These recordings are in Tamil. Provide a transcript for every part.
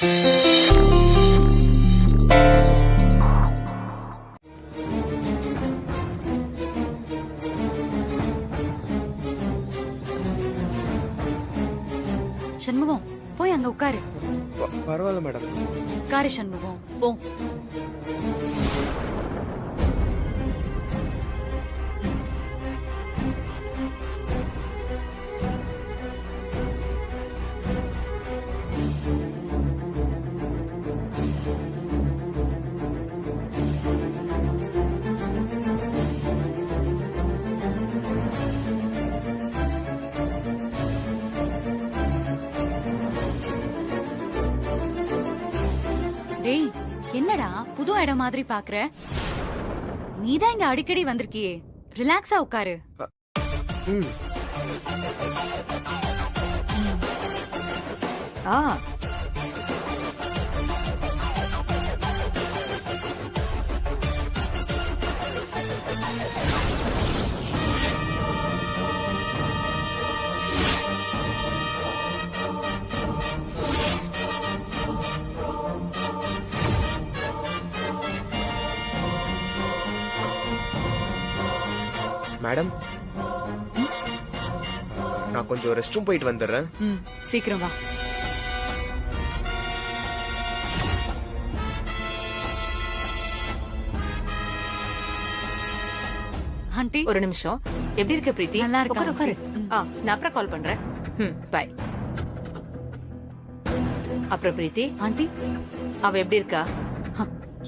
சண்முகம் போய் அங்க உட்காரு. பரவாயில்ல மேடம். உட்காரு சண்முகம், போ. டேய், என்னடா புது இடம் மாதிரி பாக்குற? நீதான் இங்க அடிக்கடி வந்திருக்கியே, ரிலாக்ஸா உட்காரு. ஆ மேடம், நான் கொஞ்சம் ரெஸ்ட் ரூம் போயிட்டு வந்துடுறேன். சீக்கிரம் வா. ஆண்டி, ஒரு நிமிஷம். எப்படி இருக்க பிரீத்தி? நல்லா இருக்கா? உட்காரு. நான் அப்புறம் கால் பண்றேன். பை. அப்புறம் பிரீத்தி ஆண்டி, அவ எப்படி இருக்கா?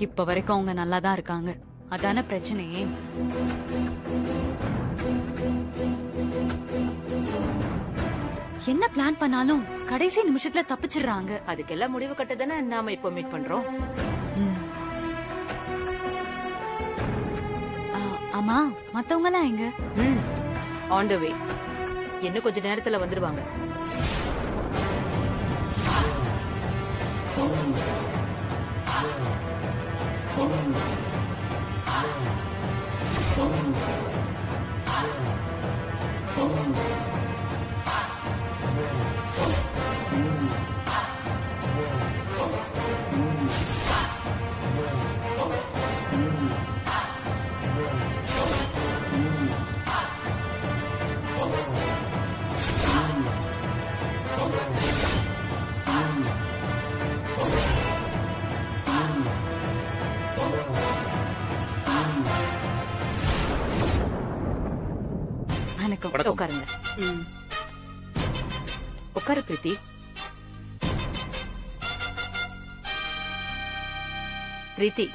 இப்ப வரைக்கும் அவங்க நல்லாதான் இருக்காங்க. அதான பிரச்சனையே. என்ன பிளான் பண்ணாலும் கடைசி நிமிஷத்துல தப்பிச்சிடுறாங்க. அதுக்கெல்லாம் முடிவு கட்டதானே நாம இப்போ மீட் பண்றோம். ஆமா, மத்தவங்க எல்லாம் எங்க? ஆன் தி வே. இன்னும் கொஞ்ச நேரத்துல வந்துருவாங்க. உட்காருங்க. உட்காரு பிரீத்தி. பிரீத்தி,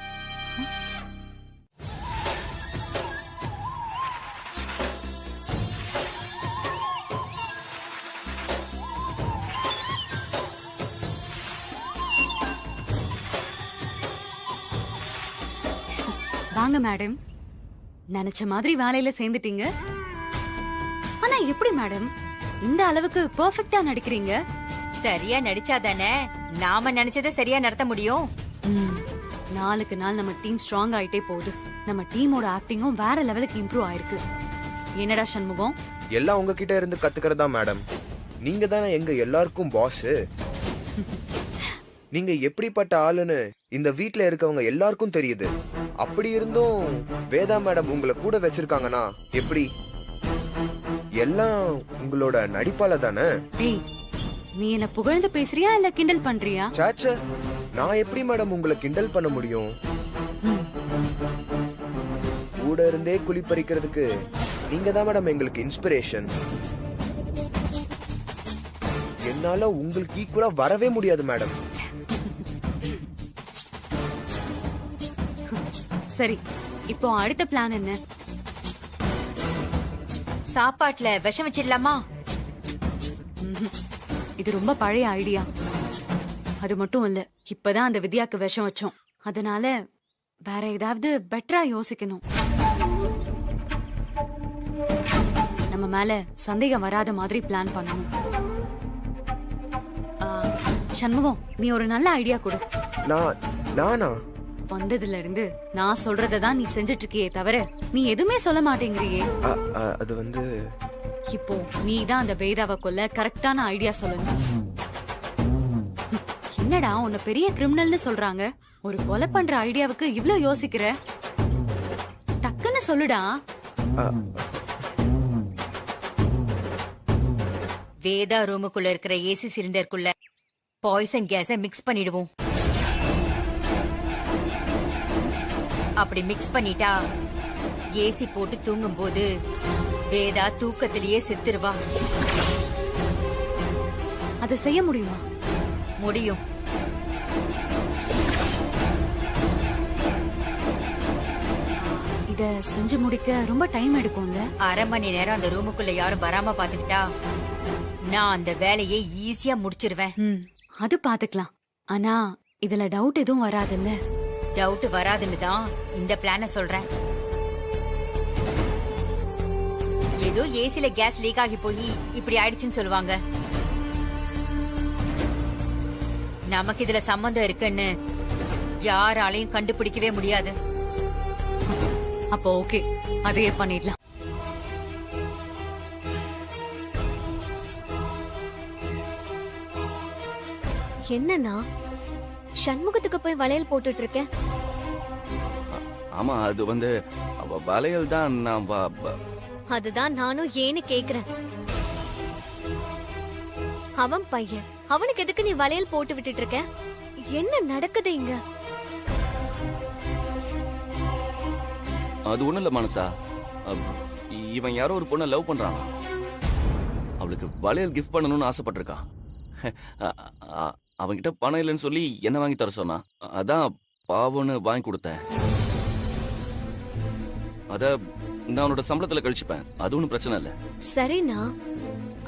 வாங்க மேடம். நினைச்ச மாதிரி வேலையில சேர்ந்துட்டீங்க. ஆனா எப்படி மேடம் இந்த அளவுக்கு பெர்ஃபெக்ட்டா நடிக்கிறீங்க? சரியா நடிச்சாதானே நாம நினைச்சதை சரியா நடத்த முடியும். நாளுக்கு நாள் நம்ம டீம் ஸ்ட்ராங் ஆயிட்டே போகுது. நம்ம டீமோட ஆக்டிங்கும் வேற லெவலுக்கு இம்ப்ரூவ் ஆயிருக்கு. என்னடா சண்முகம்? எல்லாம் உங்ககிட்ட இருந்து கத்துக்கிறதா மேடம். நீங்க தானே எங்க எல்லாருக்கும் பாஸ். நீங்க எப்படிப்பட்ட ஆளுன்னு இந்த வீட்ல இருக்கவங்க எல்லாருக்கும் தெரியுது. அப்படி இருந்தும் வேதா மேடம் உங்களை கூட வச்சிருக்காங்கன்னா எப்படி? எல்லாம் உங்களோட நடிப்பால தானே. டேய், நீ என்ன புகழ்ந்து பேசுறியா இல்ல கிண்டல் பண்றியா? சாச்சா, நான் எப்படி மேடம் உங்களை கிண்டல் பண்ண முடியும்? கூட இருந்தே குழி பறிக்கிறதுக்கு நீங்க தான் மேடம் எங்களுக்கு இன்ஸ்பிரேஷன். என்னால உங்களுக்கு ஈக்குவலா வரவே முடியாது மேடம். சரி, இப்போ அடுத்த பிளான் என்ன? சாப்பாட்டுல விஷம் வச்சிடலாமா? இது ரொம்ப பழைய ஐடியா. அது மட்டும் இல்ல, இப்பதான் அந்த வித்யாக்கு விஷம் வச்சோம். அதனால வேற ஏதாவது பெட்டரா யோசிக்கணும். நம்ம மேல சந்தேகம் வராத மாதிரி பிளான் பண்ணணும். சண்முகம், நீ ஒரு நல்ல ஐடியா கொடு. நானா? வந்ததுல இருந்து நான் சொல்றதான் நீ செஞ்சிட்டு இருக்கியே தவிர நீ எதுவுமே சொல்ல மாட்டேங்கிறியே. அது வந்து இப்போ நீ தான் அந்த வேதாவை கொல்ல கரெக்டான ஐடியா சொல்லணும். என்னடா உன்னை பெரிய கிரிமினல்னு சொல்றாங்க, ஒரு கொலை பண்ற ஐடியாவுக்கு இவ்ளோ யோசிக்கிற? டக்குன்னு சொல்லுடா. வேதா ரூமுக்குள்ள இருக்கிற ஏசி சிலிண்டருக்குள்ள பாய்சன் கேஸ மிக்ஸ் பண்ணிடுவோம். அப்படி மிக்ஸ் பண்ணிட்டா ஏசி போட்டு தூங்கும் போது வேதா தூக்கத்திலேயே செத்துருவா. அதை செய்ய முடியுமா? முடியும். இத செஞ்சு முடிக்க ரொம்ப டைம் எடுக்கும்ல? அரை மணி நேரம் அந்த ரூமுக்குள்ள யாரும் வராம பாத்துக்கிட்டா நான் அந்த வேலையை ஈஸியா முடிச்சிருவேன். அது பாத்துக்கலாம். ஆனா இதுல டவுட் எதுவும் வராதுல்ல? டவுட் வராதுன்னு தான் இந்த பிளான சொல்றேன். ஏதோ ஏசில கேஸ் லீக் ஆகி போய் இப்படி ஆயிடுச்சுன்னு சொல்லுவாங்க. நமக்கு இதுல சம்பந்தம் இருக்குன்னு யாராலையும் கண்டுபிடிக்கவே முடியாது. அப்போ ஓகே, அதையே பண்ணிடலாம். என்னன்னா சண்முகத்துக்கு போய் வளையல் போட்டுட்டு இருக்க? ஆமா, அது வளையல் தான். நான் அதுதான் நானும் ஏன்னு கேக்குறேன். அவன் பையன், அவனுக்கு எதுக்கு நீ வளையல் போட்டு விட்டுட்டு இருக்க? என்ன நடக்குது இங்க? அது ஒண்ணும் இல்ல மனசா. இவன் யாரோ ஒரு பொண்ணை லவ் பண்றான். அவளுக்கு வளையல் கிஃப்ட் பண்ணணும்னு ஆசைப்பட்டிருக்கான். அவன்கிட்ட பணம் இல்லைன்னு சொல்லி என்ன வாங்கி தர சொன்னான். அதான் பாவம்னு வாங்கி கொடுத்தேன். அத நான் அவனோட சம்பளத்துல கழிச்சுப்பேன். அது ஒண்ணும் பிரச்சனை இல்ல. சரிண்ணா,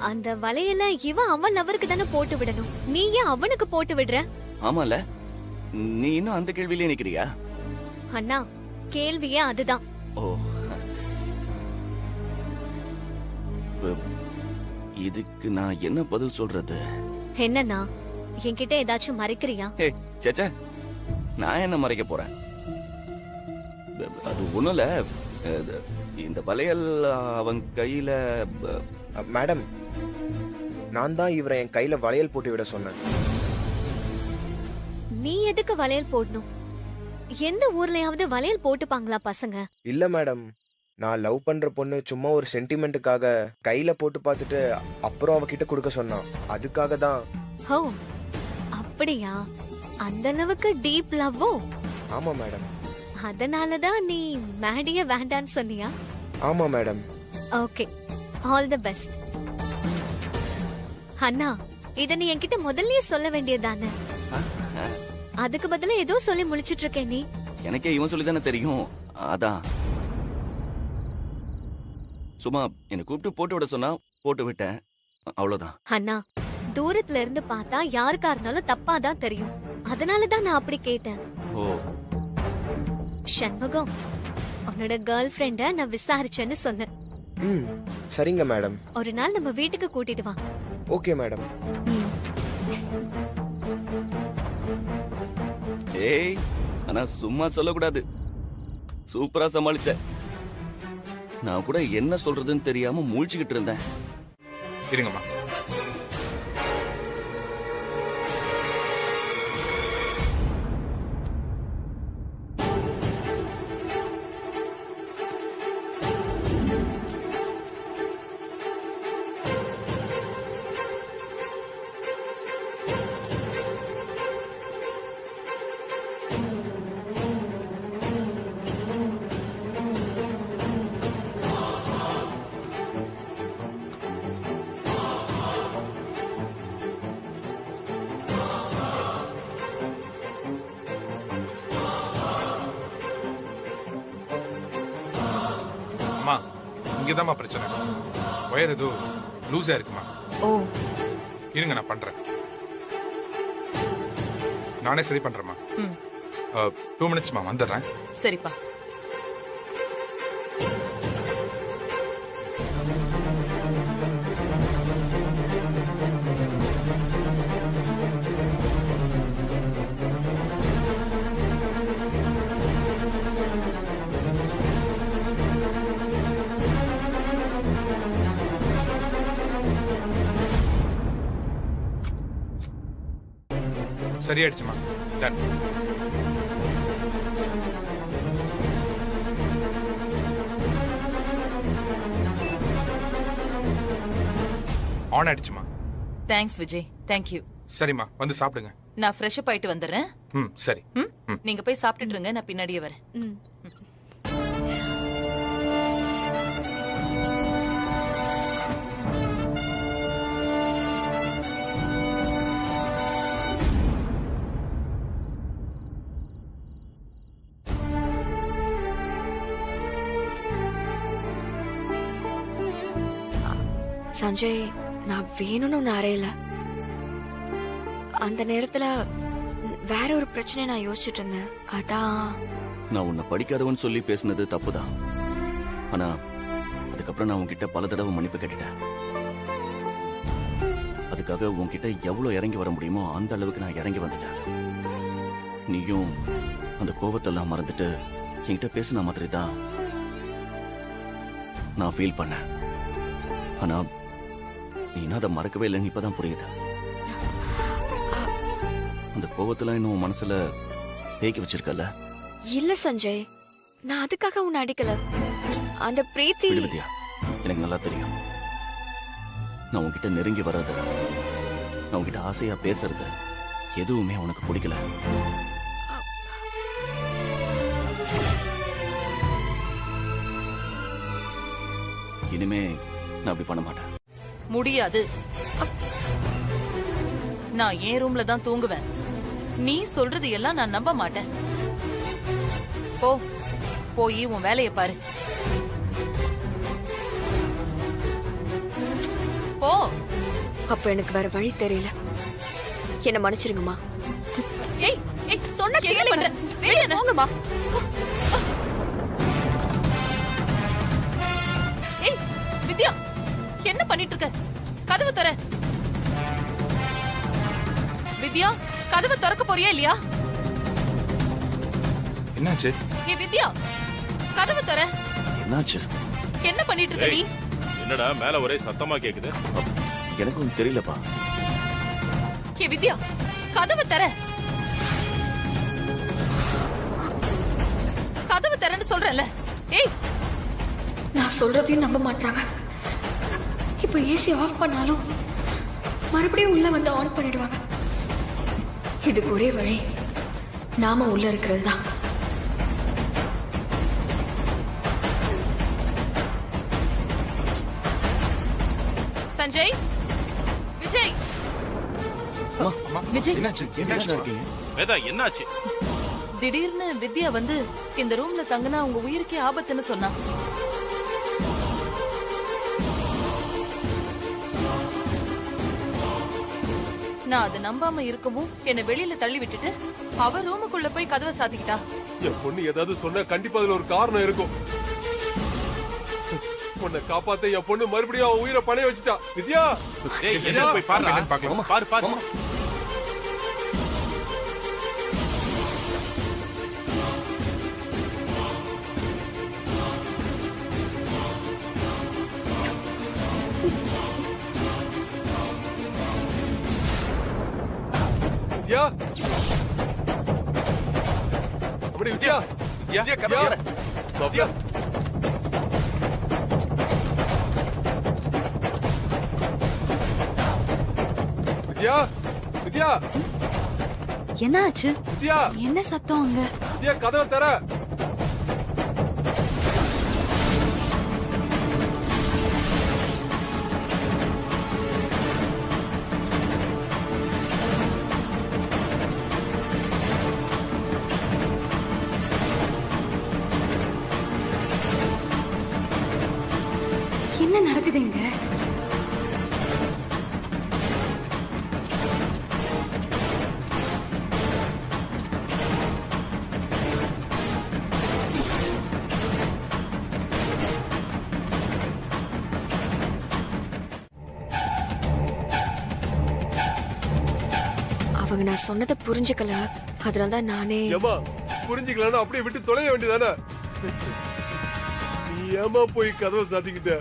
அந்த வளையல இவன் அவன் லவருக்கு தானே போட்டு விடணும். நீ ஏன் அவனுக்கு போட்டு விடுற? ஆமால, நீ இன்னும் அந்த கேள்வியிலே நிக்கிறியா? அண்ணா, கேள்வியே அதுதான். ஓ, இதுக்கு நான் என்ன பதில் சொல்றது? என்னண்ணா, என்கிட்ட ஏதாச்சும் மறைக்கிறியா? சேச்சே, நான் என்ன மறைக்க போறேன்? அது ஒண்ணும் இல்ல. இந்த வளையல் அவன் கையில. மேடம், நான் தான் இவரை என் கையில வளையல் போட்டு விட சொன்னேன். நீ எதுக்கு வளையல் போடணும்? எந்த ஊர்லயாவது வளையல் போட்டுப்பாங்களா பசங்க? இல்ல மேடம், நான் லவ் பண்ற பொண்ணு சும்மா ஒரு சென்டிமெண்ட்டுக்காக கையில போட்டு பார்த்துட்டு அப்புறம் அவகிட்ட கொடுக்க சொன்னான். அதுக்காக தான். ஹோ, அப்படியா? அந்த அளவுக்கு டீப் லவ்வோ? ஆமா மேடம். அதனாலதான் நீ மேடிய வேண்டான்னு சொன்னியா? ஆமா madam. Okay, all the best. அண்ணா, இத நீ என்கிட்ட முதல்லயே சொல்ல வேண்டியதானே? அதுக்கு பதிலா ஏதோ சொல்லி முழிச்சிட்டு இருக்க நீ. எனக்கே இவன் சொல்லி தானே தெரியும். அதான் சும்மா என்ன கூப்பிட்டு போட்டு விட சொன்னா போட்டு விட்டேன், அவ்வளவுதான். அண்ணா, தூரத்துல இருந்து பார்த்தா யாருக்கா இருந்தாலும் தப்பாதான் தெரியும். அதனாலதான் நான் அப்படி கேட்டேன். ஓ, சண்முகம், உன்னோட கேர்ள் ஃப்ரெண்ட நான் விசாரிச்சேன்னு சொன்னேன். சரிங்க மேடம். ஒரு நாள் நம்ம வீட்டுக்கு கூட்டிட்டு வா. Okay madam. ஏய், ஆனா சும்மா சொல்லக்கூடாது. சூப்பரா சமாளிச்ச. நான் கூட என்ன சொல்றதுன்னு தெரியாம முழிச்சுக்கிட்டு இருந்தேன். இருங்கம்மா. இங்கதாம்மா பிரச்சனை. ஒயர் ஏதோ லூஸா இருக்குமா? ஓ, இருங்க, நான் பண்றேன். நானே சரி பண்றேம்மா. 2 மினிட்ஸ்மா, வந்துடுறேன். சரிப்பா. சரியாயிடுச்சுமா. டன். ஆன் ஆயிடுச்சுமா. Thanks Vijay, thank you. சரிம்மா, வந்து சாப்பிடுங்க. நான் ஃப்ரெஷ் அப் ஆயிட்டு வந்துடுறேன். சரி. நீங்க போய் சாப்பிட்டுட்டு இருங்க, நான் பின்னாடியே வரேன். ம். சஞ்சய், நான் வேணும்னு அறையில அந்த நேரத்துல வேற ஒரு பிரச்சனை நான் யோசிச்சுட்டு இருந்தேன். அதான் நான் உன்னை படிக்காதவன்னு சொல்லி பேசினது தப்புதான். ஆனா அதுக்கப்புறம் நான் உன்கிட்ட பல தடவை மன்னிப்பு கேட்டுட்டேன். அதுக்காக உன்கிட்ட எவ்வளவு இறங்கி வர முடியுமோ அந்த அளவுக்கு நான் இறங்கி வந்துட்டேன். நீயும் அந்த கோபத்தெல்லாம் மறந்துட்டு என்கிட்ட பேசின மாதிரி தான் நான் ஃபீல் பண்ணேன். ஆனா நீ அதை மறக்கவே இல்லைன்னு இப்பதான் புரியுது. அந்த கோபத்தெல்லாம் இன்னும் உன் மனசுல தேக்கி வச்சிருக்கல? இல்ல சஞ்சய், நான் அதுக்காக உன்னை அடிக்கல. அந்த பிரீத்தி விடுவியா, எனக்கு நல்லா தெரியும். நான் உன்கிட்ட நெருங்கி வர்றது, நான் உன்கிட்ட ஆசையா பேசுறது எதுவுமே உனக்கு பிடிக்கல. இனிமே நான் அப்படி பண்ண மாட்டேன். முடியாது. நான் என் ரூம்ல தான் தூங்குவேன். நீ சொல்றது எல்லாம் நான் நம்ப மாட்டேன். போ, போய் உன் வேலையை பாரு. போ. அப்ப எனக்கு வேற வழி தெரியல. என்ன மன்னிச்சிருங்கம்மா. ஏய் ஏய், சொன்ன கேளுங்க. வெளிய போங்கம்மா. ஏய் வித்யா, என்ன பண்ணிட்டு இருக்க? கதவு தர. வித்யா, கதவு திறக்க போறியா இல்லையா? என்னாச்சு? ஏ வித்யா, கதவு தர. என்னாச்சு? என்ன பண்ணிட்டு இருக்க நீ? என்னடா மேல ஒரே சத்தமா கேக்குது? எனக்கு ஒன்றும் தெரியலப்பா. ஏ வித்யா, கதவு தர. கதவு தரன்னு சொல்றேன்ல. ஏய், நான் சொல்றதையும் நம்ப மாட்டாங்க. இப்ப ஏசி ஆஃப் பண்ணாலும் மறுபடியும் உள்ள வந்து ஆன் பண்ணிடுவாங்க. இதுக்கு ஒரே வழி நாம உள்ள இருக்கிறது தான். சஞ்சய், விஜய், விஜய், என்னாச்சு? என்னாச்சு? வேதா என்னாச்சு? திடீர்னு வித்யா வந்து இந்த ரூம்ல தங்கினா உங்க உயிருக்கே ஆபத்துன்னு சொன்னா. நான் அதை நம்பாம இருக்கவும் என்னை வெளியில தள்ளி விட்டுட்டு அவ ரூமுக்குள்ள போய் கதவை சாத்திக்கிட்டா. என் பொண்ணு ஏதாவது சொன்னா கண்டிப்பா அதுல ஒரு காரணம் இருக்கும். உன்னை காப்பாத்த என் பொண்ணு மறுபடியும் அவன் உயிரை பணைய வச்சுட்டா. வித்யா, ஏய் என்ன போய் பாரு. பாரு பாரு. வித்யா, அப்படி வித்யா, வித்யா கதவு திற. வித்யா, வித்யா, வித்யா, என்ன ஆச்சு? வித்யா, என்ன சத்தம் அங்க? வித்யா, கதவை தர. என்ன நடக்குதுங்க? அவங்க நான் சொன்னதை புரிஞ்சுக்கல. அதனாலதான் நானே ஏமா புரிஞ்சுக்கலன்னா அப்படியே விட்டு தொலைய வேண்டியதானே? நீ ஏமா போய் கதவை சாத்திக்கிட்ட?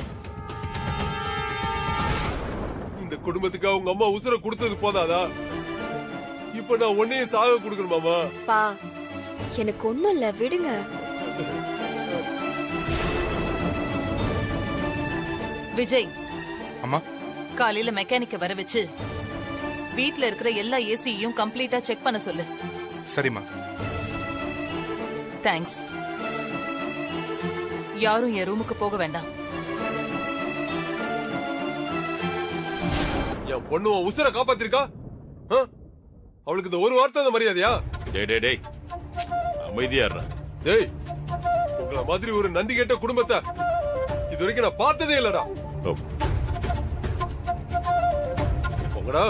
இந்த குடும்பத்துக்கு அவங்க அம்மா உசுர கொடுத்தது போதாதா? இப்ப இப்ப நான் உன்னையும் சாக கொடுக்கணுமாமா? பா எனக்கு ஒண்ணும் இல்ல, விடுங்க. விஜய், அம்மா. காலையில மெக்கானிக்க வர வச்சு வீட்ல இருக்கிற எல்லா ஏசியையும் கம்ப்ளீட்டா செக் பண்ண சொல்லு. சரிம்மா. தேங்க்ஸ். யாரும் என் ரூமுக்கு போக வேண்டாம். என் பொண்ணு உன் உசுரை காப்பாத்திருக்கா? அவளுக்கு இந்த ஒரு வார்த்தை அந்த மரியாதையா? டேய் அமைதியா இருடா. டேய், உங்களை மாதிரி ஒரு நன்றி கேட்ட குடும்பத்தை இது வரைக்கும் நான் பார்த்ததே இல்லடா. போங்கடா.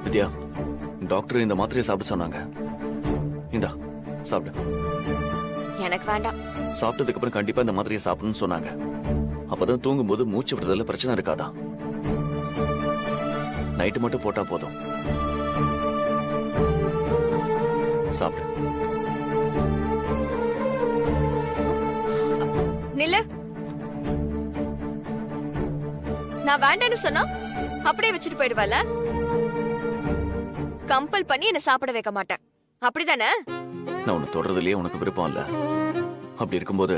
வித்யா, டாக்டர் இந்த மாத்திரையை சாப்பிட சொன்னாங்க. இந்தா சாப்பிடு. எனக்கு வேண்டாம். சாப்பிட்டதுக்கு அப்புறம் கண்டிப்பா இந்த மாத்திரையை சாப்பிடணும்னு சொன்னாங்க. அப்பதான் தூங்கும்போது மூச்சு விடுறதுல பிரச்சனை இருக்காதா. நைட்டு மட்டும் போட்டா போதும். சாப்பிடு. நில்லு. நான் வேண்டான்னு சொன்னா அப்படியே வச்சுட்டு போயிடுவல. கம்பல் பண்ணி என்ன சாப்பிட வைக்க மாட்டேன், அப்படிதானே? நான் உன்னை தொடர்றதுலயே உனக்கு விருப்பம் இல்ல. அப்படி இருக்கும்போது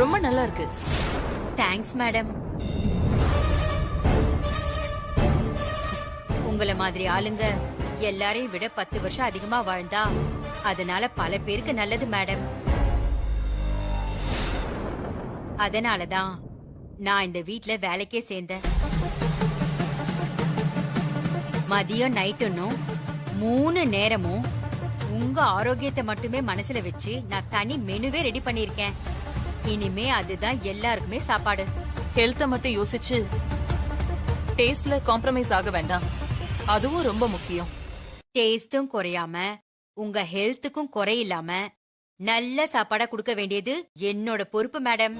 ரொம்ப நல்லா இருக்கு. Thanks madam. உங்கள மாதிரி ஆளுங்க எல்லாரையும் விட 10 வருஷம் அதிகமா வாழ்ந்தா அதனால பல பேருக்கு நல்லது மேடம். அதனாலதான் நான் இந்த வீட்ல வேலைக்கே சேர்ந்தேன். மதியம் நைட்டுன்னும் 3 நேரமும் உங்க ஆரோக்கியத்தை மட்டுமே மனசுல வச்சு நான் தனி மெனுவே ரெடி பண்ணிருக்கேன். இனிமே அதுதான் எல்லாருக்குமே சாப்பாடு. ஹெல்த்த மட்டும் யோசிச்சு டேஸ்ட்ல காம்ப்ரமைஸ் ஆக வேண்டாம். அதுவும் ரொம்ப முக்கியம். டேஸ்டும் குறையாம உங்க ஹெல்த்துக்கும் குறையில்லாம நல்ல சாப்பாடா கொடுக்க வேண்டியது என்னோட பொறுப்பு மேடம்.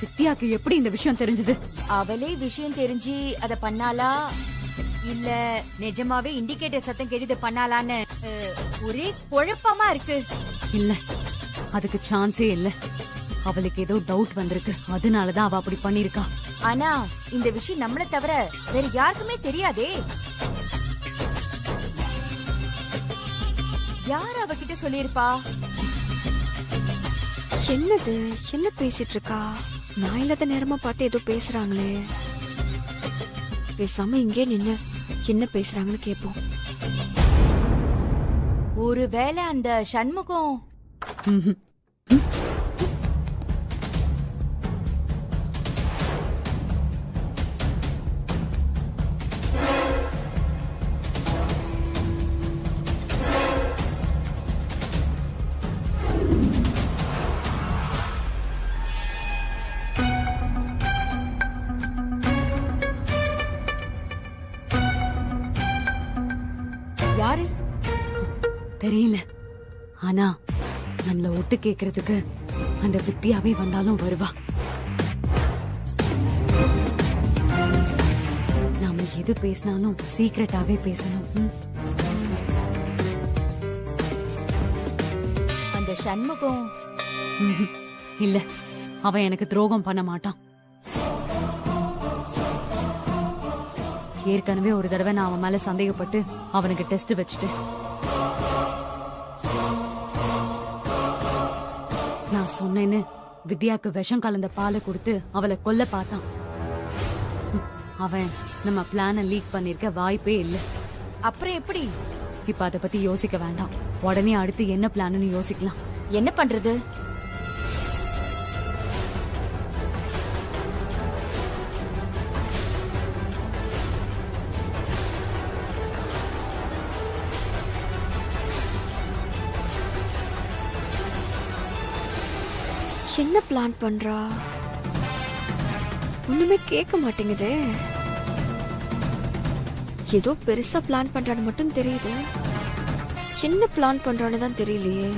வித்யாக்கு எப்படி இந்த விஷயம் தெரிஞ்சது? அவளே விஷயம் தெரிஞ்சு அத பண்ணாலா இல்ல நிஜமாவே இண்டிகேட்டர் சத்தம் கேட்டு பண்ணாலான்னு ஒரே குழப்பமா இருக்கு. இல்ல, அதுக்கு சான்ஸே இல்ல. அவளுக்கு ஏதோ டவுட் வந்திருக்கு, அதனாலதான் அவ அப்படி பண்ணிருக்கா. ஆனா இந்த விஷயம் நம்மள தவிர வேற யாருக்குமே தெரியாதே. யார் அவகிட்ட சொல்லிருப்பா? என்னது, என்ன பேசிட்டு இருக்கா? நான் இல்லாத நேரமா பார்த்து ஏதோ பேசுறாங்களே. பேசாம இங்கே நின்னு என்ன பேசுறாங்கன்னு கேப்போம். ஒருவேளை அந்த சண்முகம் யாரு தெரியல. ஆனா நம்மள ஒட்டு கேக்குறதுக்கு அந்த வித்யாவே வந்தாலும் வருவா. நாம எது பேசினாலும் சீக்கிரட்டாவே பேசணும். அந்த சண்முகம் இல்ல, அவன் எனக்கு துரோகம் பண்ண மாட்டான். ஏற்கனவே ஒரு தடவை நான் அவன் மேல சந்தேகப்பட்டு அவனுக்கு டெஸ்ட் வச்சுட்டேன். நான் சொன்னேன்னு வித்யாக்கு விஷம் கலந்த பாலை கொடுத்து அவளை கொல்ல பார்த்தான். அவன் நம்ம பிளான லீக் பண்ணிருக்க வாய்ப்பே இல்ல. அப்புறம் எப்படி? இப்ப அத பத்தி யோசிக்க வேண்டாம். உடனே அடுத்து என்ன பிளான்னு யோசிக்கலாம். என்ன பண்றது? என்ன பிளான் பண்றா? ஒண்ணுமே கேட்க மாட்டேங்குது. ஏதோ பெருசா பிளான் பண்றான்னு மட்டும் தெரியுது. என்ன பிளான் பண்றான்னு தான் தெரியலையே.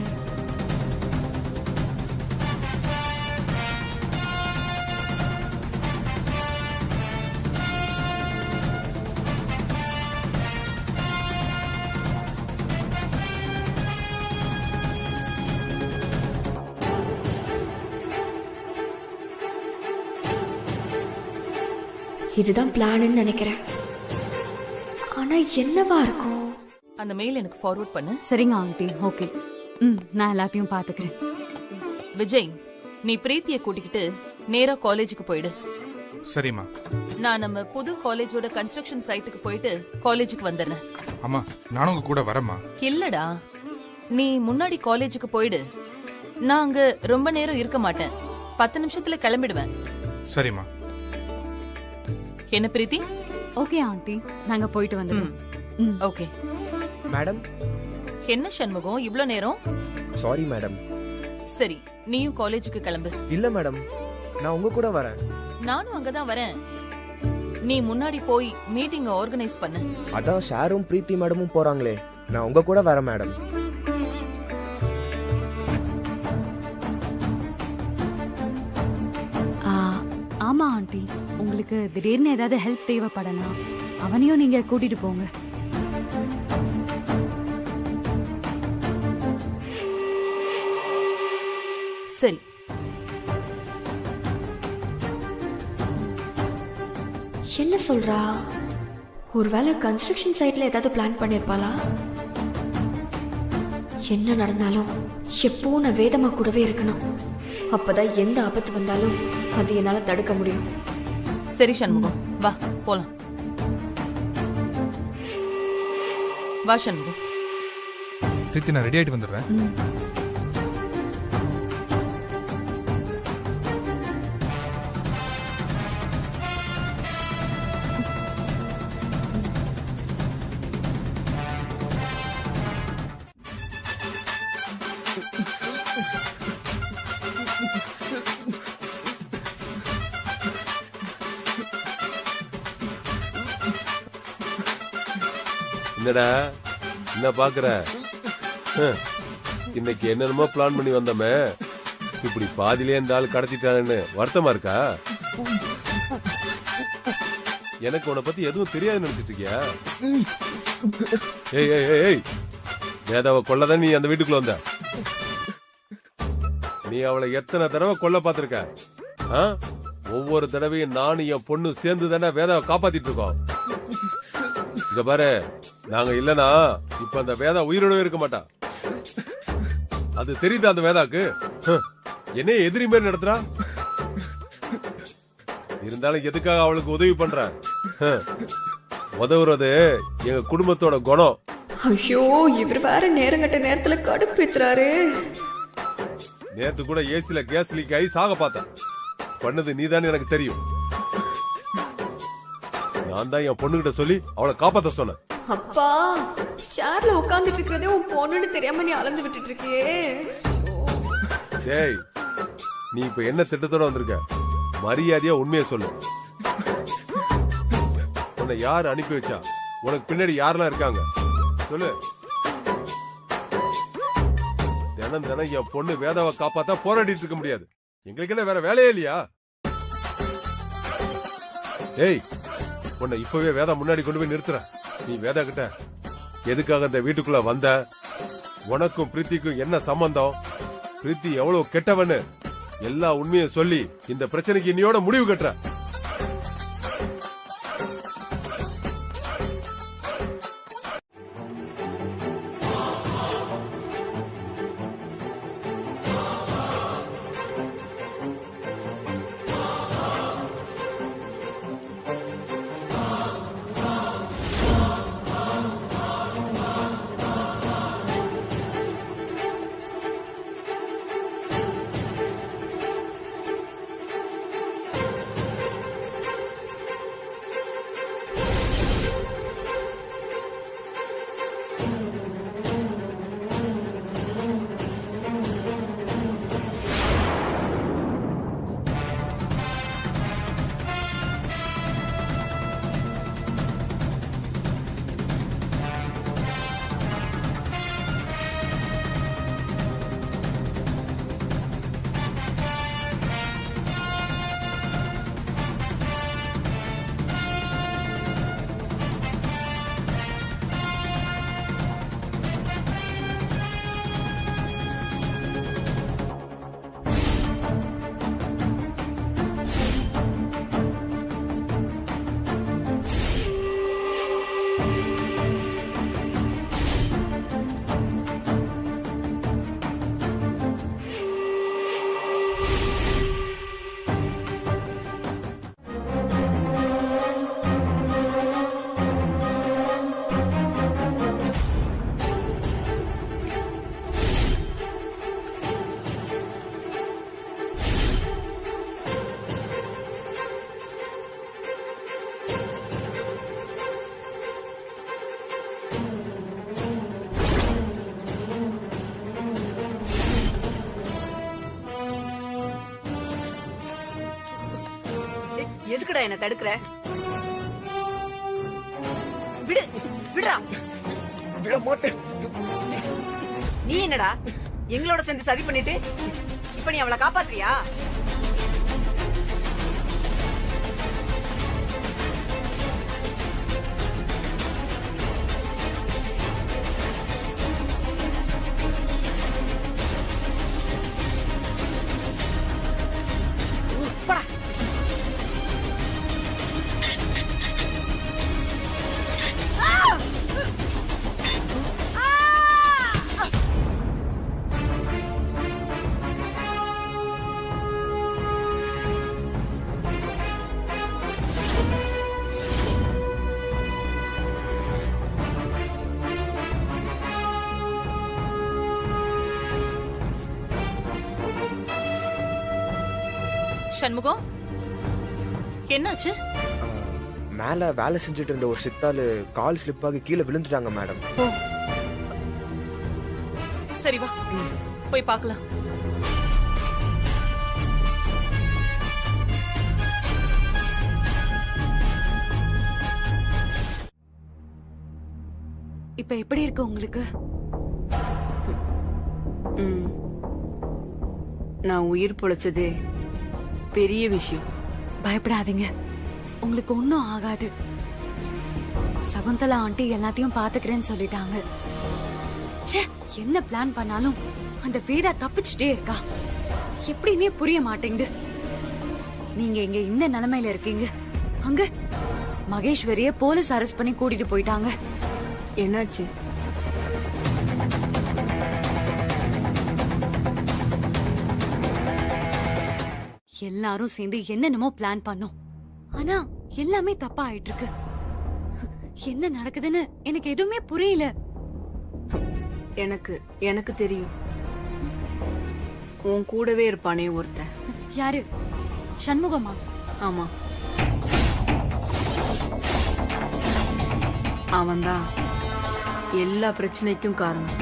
இதுதான் பிளான்னு நினைக்கிறேன். ஆனா என்னவா இருக்கும்? அந்த மெயில் எனக்கு ஃபார்வர்ட் பண்ணு. சரிங்க ஆண்டி. ஓகே. நான் எல்லாத்தையும் பாத்துக்கிறேன். விஜய், நீ பிரீத்தியை கூட்டிக்கிட்டு நேரா காலேஜுக்கு போயிடு. சரிம்மா. நான் நம்ம புது காலேஜோட கன்ஸ்ட்ரக்ஷன் சைட்டுக்கு போயிட்டு காலேஜுக்கு வந்துடுறேன். அம்மா நானும் உங்க கூட வரேம்மா. இல்லடா, நீ முன்னாடி காலேஜுக்கு போயிடு. நான் அங்க ரொம்ப நேரம் இருக்க மாட்டேன். 10 நிமிஷத்துல கிளம்பிடுவேன். சரிம்மா. என்ன பிரீத்தி? ஓகே ஆண்டி, நாங்க போயிட்டு வந்துடுறோம். Okay madam. என்ன சண்முகம் இவ்ளோ நேரம்? Sorry madam. சரி, நீயும் காலேஜுக்கு கிளம்பு. இல்ல மேடம், நான் உங்க கூட வரேன். நானும் அங்கதான் வரேன். நீ முன்னாடி போய் மீட்டிங் ஆர்கனைஸ் பண்ணு. அதான் ஷாரும் பிரீத்தி மேடமும் போறாங்களே, நான் உங்க கூட வரேன் மேடம். ஆமா ஆண்டி, உங்களுக்கு திடீர்னு ஏதாவது ஹெல்ப் தேவைப்படலாம், அவனையும் நீங்க கூட்டிட்டு போங்க. சரி. என்ன சொல்றா? ஒருவேளை கன்ஸ்ட்ரக்ஷன் சைட்ல ஏதாவது பிளான் பண்ணிருப்பாளா? என்ன நடந்தாலும் எப்பவும் நான் வேதமா கூடவே இருக்கணும். அப்பதான் எந்த ஆபத்து வந்தாலும் அது என்னால தடுக்க முடியும். சரி சண்முகம், வா போலாம். வா சண்முகம். பிரீத்தி, நான் ரெடி ஆயிட்டு வந்துடுறேன். என்னடா என்ன பாக்குற? இன்னைக்கு என்னென்னமோ பிளான் பண்ணி வந்தோமே, இப்படி பாதியிலே இந்த ஆள் கடத்திட்டான்னு வருத்தமா இருக்கா? எனக்கு உன்னை பத்தி எதுவும் தெரியாது நினைச்சிட்டு இருக்கியா? ஏய் ஏய் ஏய், வேதாவை கொல்லதான் நீ அந்த வீட்டுக்குள்ள வந்த. நீ அவளை எத்தனை தடவை கொல்ல பாத்திருக்க? ஒவ்வொரு தடவையும் நானும் என் பொண்ணு சேர்ந்து தானே வேதாவை காப்பாத்திட்டு இருக்கோம். இங்க பாரு, நாங்க இல்லனா இப்ப அந்த வேதா உயிரோடவே இருக்க மாட்டா. அது தெரியுதா அந்த வேதாக்கு? என்ன எதிரி மாதிரி நடத்துறா? இருந்தாலும் எதுக்காக அவளுக்கு உதவி பண்ற? உதவுறது எங்க குடும்பத்தோட குணம். ஐயோ, இவர் வேற நேரங்கட்ட நேரத்துல கடுப்பேத்துறாரு. நேத்து கூட ஏசில கேஸ் லீக் ஆகி சாக பார்த்தேன். பண்ணது நீதானே எனக்கு தெரியும். நான் தான் என் பொண்ணுகிட்ட சொல்லி அவளை காப்பாத்த சொன்னேன். அப்பா, சேர்ல உட்கார்ந்துட்டு இருக்கிறதே உன் பொண்ணுன்னு தெரியாம நீ அளந்து விட்டுட்டு இருக்கியே. டேய், நீ இப்ப என்ன திட்டத்தோட வந்திருக்க? மரியாதையா உண்மையை சொல்லு. உன்னை யார் அனுப்பி வச்சா? உனக்கு பின்னாடி யாரெல்லாம் இருக்காங்க சொல்லு. தினம் தினம் என் பொண்ணு வேதாவை காப்பாத்தா போராடிட்டு இருக்க முடியாது. எங்களுக்கு என்ன வேற வேலையே இல்லையா? ஏய், உன்னை இப்பவே வேதா முன்னாடி கொண்டு போய் நிறுத்துற. நீ வேதா கிட்ட எதுக்காக இந்த வீட்டுக்குள்ள வந்த? உனக்கும் பிரீத்திக்கும் என்ன சம்பந்தம்? பிரீத்தி எவ்வளவு கெட்டவன்னு எல்லா உண்மையை சொல்லி இந்த பிரச்சனைக்கு இன்னையோட முடிவு கட்டுற. எதுக்குடா என்ன தடுக்கிற? விடு, விடுடா. விட மாட்டேன். நீ என்னடா எங்களோட சேர்ந்து சதி பண்ணிட்டு இப்ப நீ அவளை காப்பாத்துறியா? போடா. சண்முகம், என்னாச்சு? மேல வேலை செஞ்சுட்டு இருந்த ஒரு சித்தாளு கால் ஸ்லிப் ஆகி கீழே விழுந்துட்டாங்க மேடம். சரி வா, போய் பார்க்கலாம். இப்ப எப்படி இருக்கு உங்களுக்கு? நான் உயிர் பொழைச்சதே பெரிய விஷயம். பயப்படாதீங்க, உங்களுக்கு ஒன்னும் ஆகாது. சகுந்தலா ஆண்டி எல்லாத்தையும் பாத்துக்கிறேன்னு சொல்லிட்டாங்க. ச்சே, என்ன பிளான் பண்ணாலும் அந்த வேதா தப்பிச்சுட்டே இருக்கா. எப்படின்னே புரிய மாட்டேங்குது. நீங்க இங்க இந்த நிலைமையில இருக்கீங்க, அங்க மகேஸ்வரிய போலீஸ் அரெஸ்ட் பண்ணி கூட்டிட்டு போயிட்டாங்க. என்னாச்சு? எல்லாரும் சேர்ந்து என்னென்னமோ பிளான் பண்ணோம். ஆனா எல்லாமே தப்பா ஆயிட்டு இருக்கு. என்ன நடக்குதுன்னு எனக்கு எதுவுமே புரியல. எனக்கு தெரியும். உன் கூடவே இருப்பானே ஒருத்தன். யாரு? சண்முகமா? ஆமா, அவன்தான் எல்லா பிரச்சனைக்கும் காரணம்.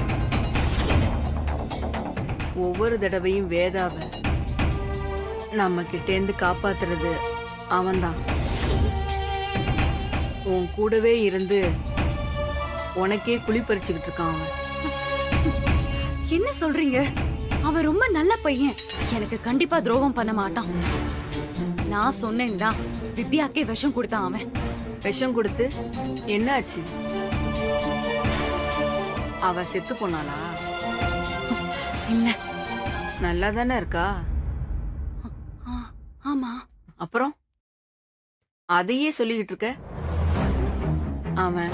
ஒவ்வொரு தடவையும் வேதாவ நம்ம கிட்டேந்து காப்பாத்துறது அவன்தான். உன் கூடவே இருந்து உனக்கே குழி பறிச்சுக்கிட்டு இருக்கான் அவன். என்ன சொல்றீங்க? அவன் ரொம்ப நல்ல பையன், எனக்கு கண்டிப்பா துரோகம் பண்ண மாட்டான். நான் சொன்னேன்டா, வித்யாக்கே விஷம் கொடுத்தான் அவன். விஷம் கொடுத்து என்ன ஆச்சு? அவ செத்து போனாளா? இல்ல, நல்லா தானே இருக்கா. ஆமா. அப்புறம் அதையே சொல்லிக்கிட்டு இருக்க? அவன்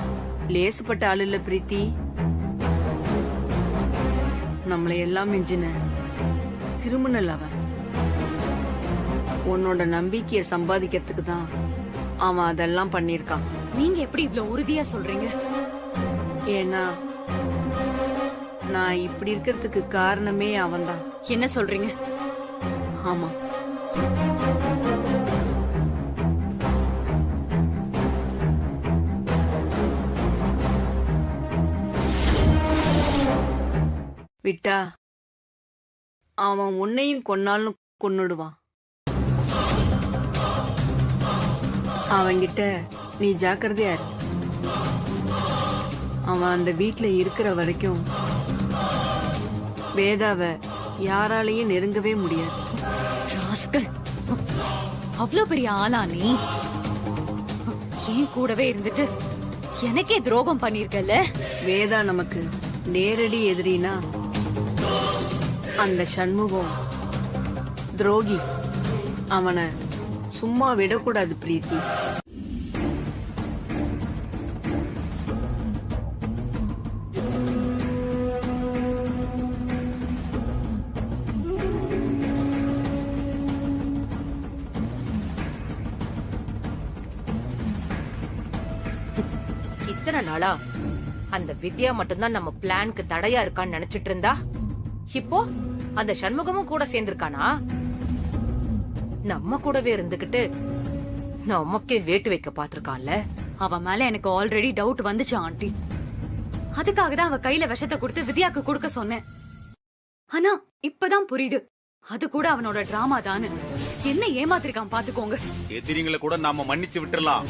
லேசுப்பட்ட ஆளு இல்ல பிரீத்தி. நம்மளை எல்லாம் மிஞ்சின கிரிமினல் அவன். உன்னோட நம்பிக்கைய சம்பாதிக்கிறதுக்கு தான் அவன் அதெல்லாம் பண்ணிருக்கான். நீங்க எப்படி இவ்வளவு உறுதியா சொல்றீங்க? ஏன்னா நான் இப்படி இருக்கிறதுக்கு காரணமே அவன்தான். என்ன சொல்றீங்க? ஆமா, விட்டா அவன் உன்னையும் கொன்னாலும் கொன்னுடுவான். அவன்கிட்ட நீ ஜாக்கிரதையா இரு. அவன் அந்த வீட்டுல இருக்கிற வரைக்கும் வேதாவ யாராலையும் நெருங்கவே முடியாது. அவ்வளவு பெரிய ஆளா நீ? ஏன் கூடவே இருந்துட்டு எனக்கே துரோகம் பண்ணிருக்கல? வேதா நமக்கு நேரடி எதிரினா அந்த சண்முகம் துரோகி. அவனை சும்மா விடக்கூடாது பிரீத்தி. இத்தனை நாளா அந்த வித்யா மட்டும்தான் நம்ம பிளானுக்கு தடையா இருக்கான்னு நினைச்சிட்டு இருந்தா, இப்போ அந்த சண்முகமும் கூட சேர்ந்திருக்கானா? நம்ம கூடவே இருந்துகிட்டு நமக்கே வேட்டு வைக்க பாத்திருக்கான்ல. அவன் மேல எனக்கு ஆல்ரெடி டவுட் வந்துச்சு ஆண்டி. அதுக்காக தான் அவ கையில விஷத்தை கொடுத்து வித்யாக்கு கொடுக்க சொன்னேன். ஆனா இப்பதான் புரியுது, அது கூட அவனோட டிராமா தானு. என்ன ஏமாத்திருக்கான் பாத்துக்கோங்க. எதிரிங்களை கூட நாம மன்னிச்சு விட்டுறலாம்,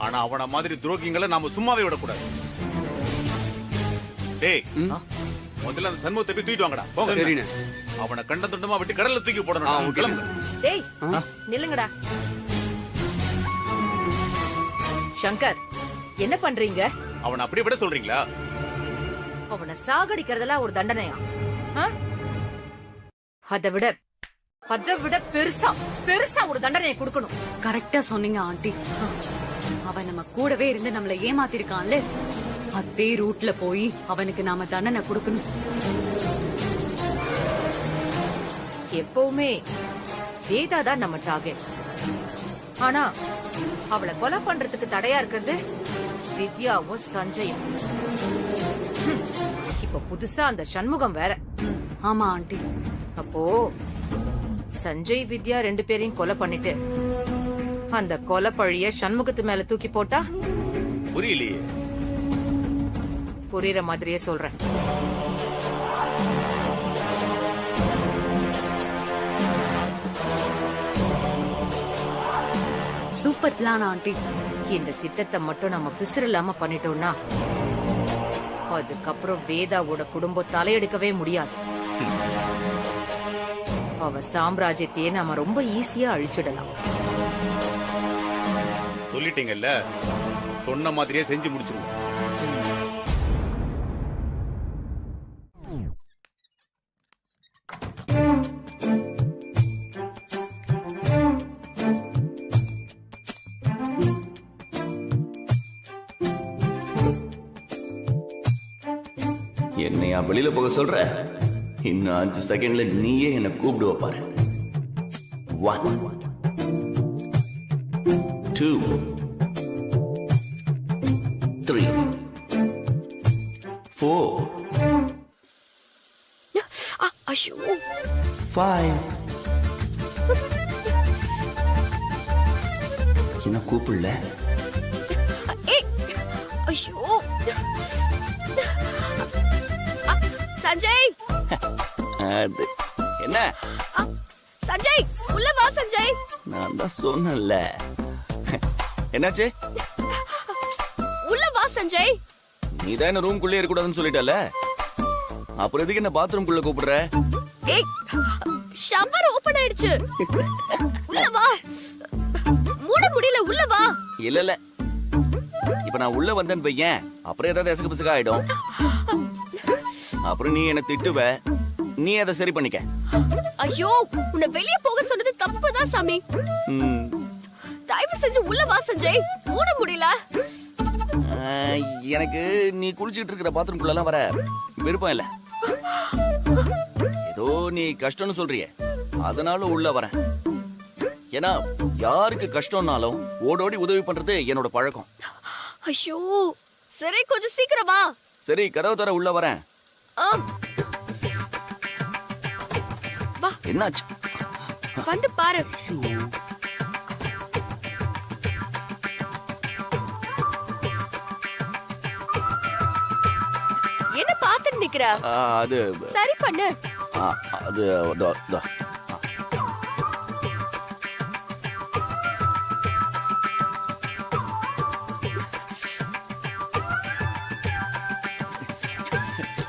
ஆனா அவன மாதிரி துரோகிங்களை நாம சும்மாவே விடக்கூடாது. டேய், முதல்ல அந்த சண்முகத்தை போய் தூக்கிட்டு வாங்கடா. போங்க. அவனை கண்ட துண்டமா விட்டு கடல்ல தூக்கி போடணும். கிளம்புங்க. டேய் நில்லுங்கடா. சங்கர், என்ன பண்றீங்க? அவனை அப்படி விட சொல்றீங்களா? அவனை சாகடிக்கிறதெல்லாம் ஒரு தண்டனையா? அதை விட பெருசா ஒரு தண்டனையை கொடுக்கணும். கரெக்டா சொன்னீங்க ஆண்டி. அவன் நம்ம கூடவே இருந்து நம்மள ஏமாத்திருக்கான்ல, அதே ரூட்ல போய் அவனுக்கு நாம தண்டனை கொடுக்கணும். எப்பவுமே வேதா தான் நம்ம டார்கெட். ஆனா அவளை கொலை பண்றதுக்கு தடையா இருக்கிறது வித்யாவும் சஞ்சயும். இப்ப புதுசா அந்த சண்முகம் வேற. ஆமா ஆண்டி. அப்போ சஞ்சய் வித்யா 2 பேரையும் கொலை பண்ணிட்டு அந்த கொலை பழிய சண்முகத்து மேல தூக்கி போட்டா? புரியலையே. புரியுற மாதிரியே சொல்றேன். Super plan aunty. இந்த திட்டத்தை மட்டும் நம்ம பிசிறில்லாம பண்ணிட்டோம்னா அதுக்கப்புறம் வேதாவோட குடும்பம் தலையெடுக்கவே முடியாது. அவ சாம்ராஜ்யத்தையே நாம ரொம்ப ஈஸியா அழிச்சிடலாம். சொல்லிட்டீங்கல்ல, சொன்ன மாதிரியே செஞ்சு முடிச்சிருவோம். என்னையா வெளியில போக சொல்ற? இன்னும் 5 செகண்ட்ல நீயே என்ன கூப்பிடுவ பாரு. 1 2 3 4 ஐயோ 5. என்ன கூப்பிடல? ஐயோ சஞ்சய். அது என்ன? சஞ்சய் உள்ள வா. சஞ்சய், நான் தான் சொன்னேன்ல. என்னாச்சு? உள்ள வா சஞ்சய். நீ தான் என்ன ரூம்குள்ளே இருக்க கூடாதுன்னு சொல்லிட்டல, அப்புறம் எதுக்கு என்ன பாத்ரூம்குள்ள கூப்பிடுற? ஏய், ஷவர் ஓபன் ஆயிடுச்சு. உள்ள வா. மூட முடியல, உள்ள வா. இல்ல இப்ப நான் உள்ள வந்தேன்னு பையன், அப்புறம் ஏதாவது எசகு பிசுக்கு ஆயிடும். அப்புறம் நீ என்ன திட்டுவ, நீ அதை சரி பண்ணிக்க. ஐயோ, உன்னை வெளியே போக சொன்னது தப்புதான் சாமி. தயவு செஞ்சு உள்ள வா சஞ்சய். மூட முடியல. எனக்கு நீ குளிச்சுட்டு இருக்கிற பாத்ரூம்குள்ள எல்லாம் வர விருப்பம் இல்ல. ஏதோ நீ கஷ்டம்னு சொல்றிய, அதனால உள்ள வரேன். ஏன்னா யாருக்கு கஷ்டம்னாலும் ஓடோடி உதவி பண்றது என்னோட பழக்கம். ஐயோ, சரி கொஞ்சம் சீக்கிரம் வா. சரி, கதவு தர உள்ள வரேன். வா. என்னாச்சு? வந்து பாரு. என்ன பாத்துட்டு நிக்கிற? அது சரி பண்ணு. அது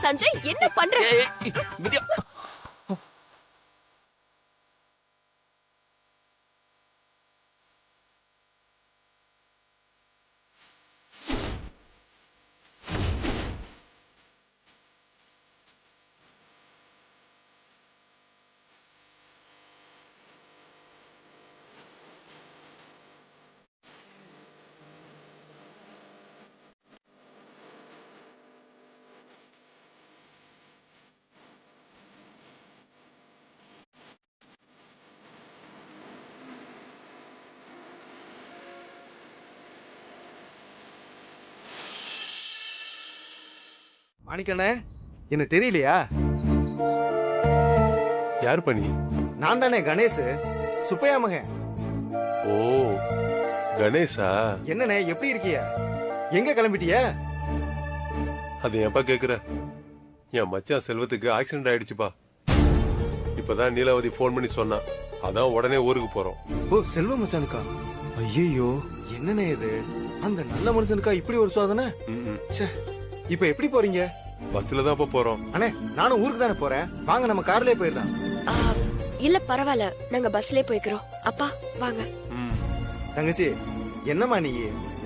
சஞ்சய் என்ன பண்ற? வித்யா, மாணிக்கண்ணே, என்ன தெரியலையா? யார் பண்ணி? நான் தானே கணேஷ், சுப்பையா மகன். ஓ, கணேஷா? என்னண்ணே, எப்படி இருக்கிய? எங்க கிளம்பிட்டிய? அது ஏன்பா கேக்குற? என் மச்சான் செல்வத்துக்கு ஆக்சிடென்ட் ஆயிடுச்சுப்பா. இப்ப இப்பதான் நீலாவதி போன் பண்ணி சொன்னா, அதான் உடனே ஊருக்கு போறோம். ஓ செல்வ மச்சானுக்கா? ஐயோ என்னண்ணே இது, அந்த நல்ல மனுஷனுக்கா இப்படி ஒரு சோதனை? இப்ப எப்படி போறீங்க? பஸ்ல தான் போறோம். அண்ணே நானும் ஊருக்கு தானே போறேன், வாங்க நம்ம கார்லயே போயிடலாம். இல்ல பரவாயில்ல, நாங்க பஸ்லயே போய்க்கிறோம். அப்பா வாங்க. தங்கச்சி என்னம்மா நீ,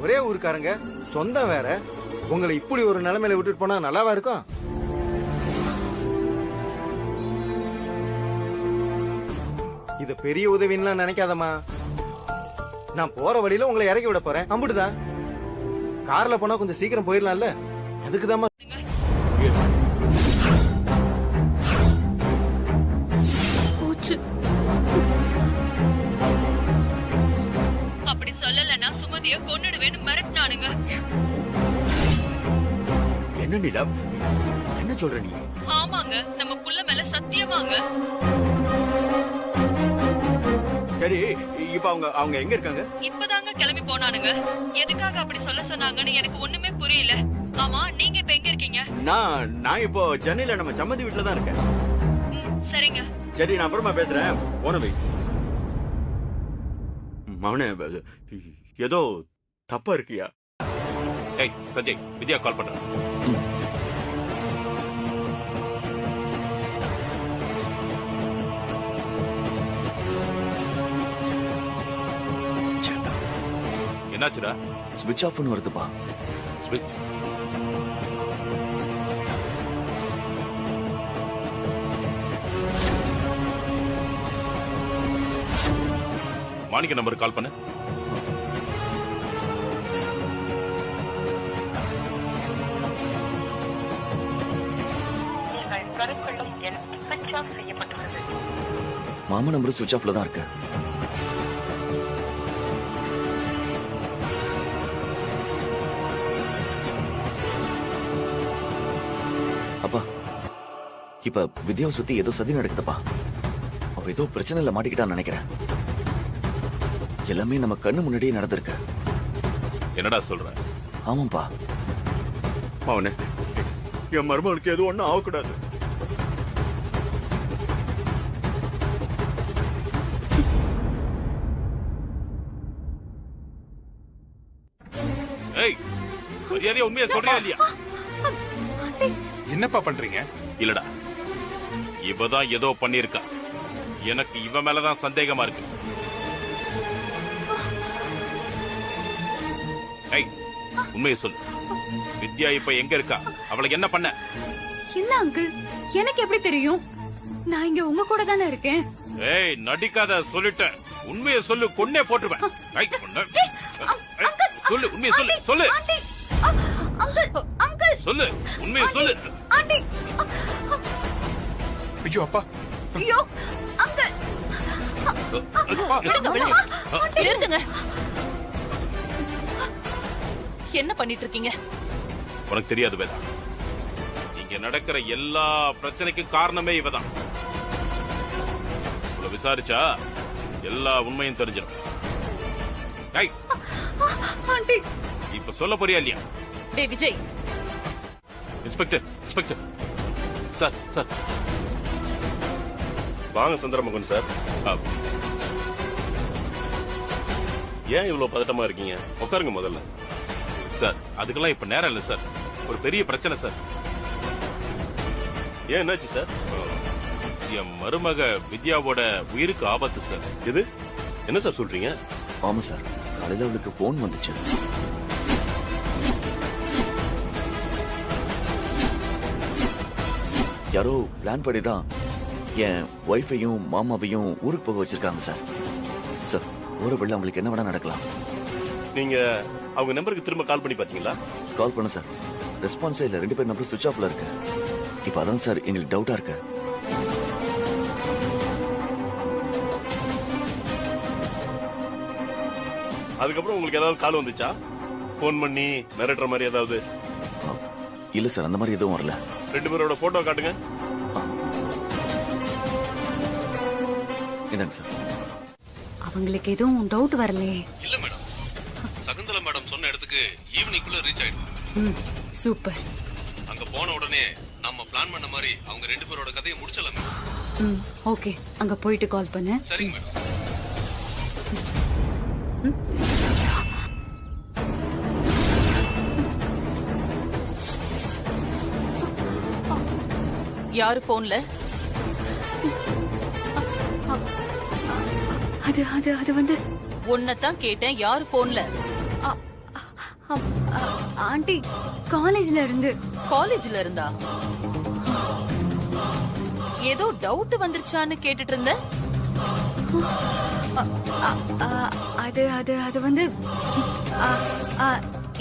ஒரே ஊருக்காரங்க, சொந்தம் வேற, உங்களை இப்படி ஒரு நிலைமையில விட்டுட்டு போனா நல்லாவா இருக்கும்? இது பெரிய உதவின்னு நினைக்காதம்மா. நான் போற வழியில உங்களை இறக்கி விட போறேன், அம்புட்டுதான். கார்ல போனா கொஞ்சம் சீக்கிரம் போயிடலாம்ல, அதுக்குதாம்மா. அப்படி சொல்லலன்னா சுமதிய கொன்னுடுவேன்னு மிரட்டினானுங்க. என்ன நிலா, என்ன சொல்ற நீ? ஆமாங்க, நம்ம புள்ள மேல சத்தியமாங்க. சரி, இப்ப அவங்க எங்க இருக்காங்க? இப்பதாங்க கிளம்பி போனானுங்க. எதுக்காக அப்படி சொல்ல சொன்னாங்கன்னு எனக்கு ஒண்ணுமே புரியல. ஆமா, நீங்க இப்ப எங்க இருக்கீங்க? நான் இப்போ சென்னையில நம்ம சம்மந்தி வீட்டுல தான் இருக்கேன். சரிங்க. சரி, நான் அப்புறமா பேசுறேன். போனவை மவனே, ஏதோ தப்பா இருக்கியா? ஏய் சஞ்சய், வித்யா கால் பண்றேன். என்னாச்சுடா? ஸ்விட்ச் ஆஃப்னு வருதுப்பா. மாணிக்க நம்பருக்கு கால் பண்ணு. மாமா நம்பர் ஸ்விட்ச் ஆஃப்ல தான் இருக்கு. அப்பா, இப்ப வித்யாவை சுத்தி ஏதோ சதி நடக்குதுப்பா. அவ ஏதோ பிரச்சனைல மாட்டிக்கிட்டான்னு நினைக்கிறேன். எல்லாமே நம்ம கண்ணு முன்னாடியே நடந்திருக்கு. என்னடா சொல்ற? ஆமாப்பா. அவனே, என் மருமகளுக்கு எதுவும் ஒண்ணும் ஆகக்கூடாது. ஏய், மரியாதையா உண்மையா சொல்றியா இல்லையா? என்னப்பா பண்றீங்க? இல்லடா, இவதான் ஏதோ பண்ணிருக்கா. எனக்கு இவ மேலதான் சந்தேகமா இருக்கு. ஏய், உண்மையை சொல்லு. வித்யா இப்ப எங்க இருக்கா? அவளுக்கு என்ன பண்ண? என்ன அங்கிள், எனக்கு எப்படி தெரியும்? நான் இங்க உங்க கூட தானே இருக்கேன். ஏய், நடிக்காத, சொல்லிட்டேன். உண்மையை சொல்லு, கொன்னே போட்டுருவேன். சொல்லு, உண்மையை சொல்லு. சொல்லு சொல்லு, உண்மையை சொல்லு. ஐயோ அப்பா, ஐயோ அங்கிள், நிறுத்துங்க. என்ன பண்ணிட்டு இருக்கீங்க? உனக்கு தெரியாது வேதா, இங்க நடக்கிற எல்லா பிரச்சனைக்கும் காரணமே இவதான். இவ்வளவு விசாரிச்சா எல்லா உண்மையும் தெரிஞ்சிடும். இப்ப சொல்ல போறியா இல்லையா? டேய் Vijay. Inspector, inspector sir, sir வாங்க சுந்தரமகன் சார். ஏன் இவ்வளவு பதட்டமா இருக்கீங்க? உட்காருங்க முதல்ல. சார், அதுக்கெல்லாம் இப்ப நேரம் இல்ல சார். ஒரு பெரிய பிரச்சனை சார். ஏன், என்னாச்சு சார்? என் மருமக வித்யாவோட உயிருக்கு ஆபத்து சார். இது என்ன சார் சொல்றீங்க? ஆமா சார், காலையில அவளுக்கு போன் வந்துச்சு. யாரோ பிளான் பண்ணிதான் என் ஒய்ஃபையும் மாமாவையும் ஊருக்கு போக வச்சிருக்காங்க சார். சார், ஒரு வெள்ள அவங்களுக்கு என்ன வேணா நடக்கலாம். நீங்க அவங்க நம்பருக்கு திரும்ப கால் பண்ணி பாத்தீங்களா? கால் பண்ண சார், ரெஸ்பான்ஸே இல்ல. 2 பேர் நம்பர் சுவிட்ச் ஆஃப்ல இருக்கு. இப்ப அதான் சார் எங்களுக்கு டவுட்டா இருக்கு. அதுக்கப்புறம் உங்களுக்கு ஏதாவது கால் வந்துச்சா? போன் பண்ணி மிரட்டுற மாதிரி ஏதாவது? இல்ல சார், அந்த மாதிரி எதுவும் வரல. 2 பேரோட போட்டோ காட்டுங்க. இதாங்க சார். அவங்களுக்கு எதுவும் டவுட் வரலையே? இல்ல மேடம், சகுந்தலா மேடம் சொன்ன இடத்துக்கு ஈவினிங்குள்ள ரீச் ஆயிடும். சூப்பர். அங்க போன உடனே நம்ம பிளான் பண்ண மாதிரி அவங்க 2 பேரோட கதையை முடிச்சலாம். ஓகே, அங்க போயிட்டு கால் பண்ணு. சரிங்க மேடம். யாரு போன்ல? அது அது அது வந்து உன்னதான் கேட்டேன், யாரு போன்ல? ஆண்டி காலேஜ்ல இருந்து. காலேஜ்ல இருந்தா? ஏதோ டவுட் வந்துருச்சான்னு கேட்டுட்டு இருந்த. அது அது அது வந்து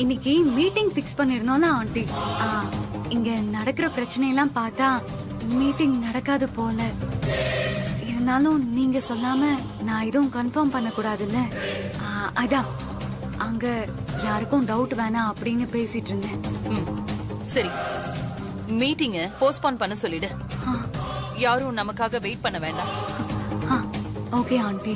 இன்னைக்கு மீட்டிங் பிக்ஸ் பண்ணிருந்தோம்ல ஆண்டி. இங்க நடக்கிற பிரச்சனையெல்லாம் பார்த்தா மீட்டிங் நடக்காது போல. இருந்தாலும் நீங்க சொல்லாம நான் எதுவும் கன்ஃபார்ம் பண்ண கூடாதுல்ல. அதான் அங்க யாருக்கும் டவுட் வேணாம் அப்படின்னு பேசிட்டு இருந்தேன். சரி, மீட்டிங்க போஸ்ட்போன் பண்ண சொல்லிடு. யாரும் நமக்காக வெயிட் பண்ண வேண்டாம். Okay aunty.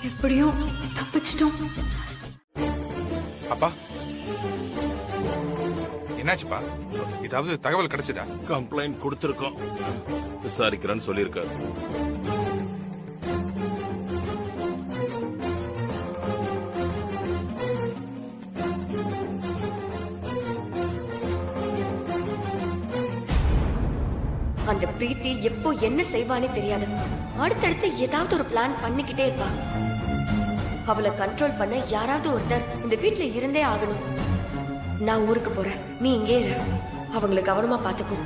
எப்படியும் தப்பிச்சிட்டோம். அப்பா என்னாச்சுப்பா? ஏதாவது தகவல் கிடைச்சதா? கம்ப்ளைண்ட் கொடுத்திருக்கோம், விசாரிக்கிறேன்னு சொல்லியிருக்காரு. அந்த பிரீத்தி எப்போ என்ன செய்வானே தெரியாது. அடுத்தடுத்து ஏதாவது ஒரு பிளான் பண்ணிக்கிட்டே இருப்பா. அவளை கண்ட்ரோல் பண்ண யாராவது ஒருத்தர் இந்த வீட்டுல இருந்தே ஆகணும். நான் ஊருக்கு போறேன், நீ இங்கே இரு. அவங்களை கவனமா பாத்துக்கோ.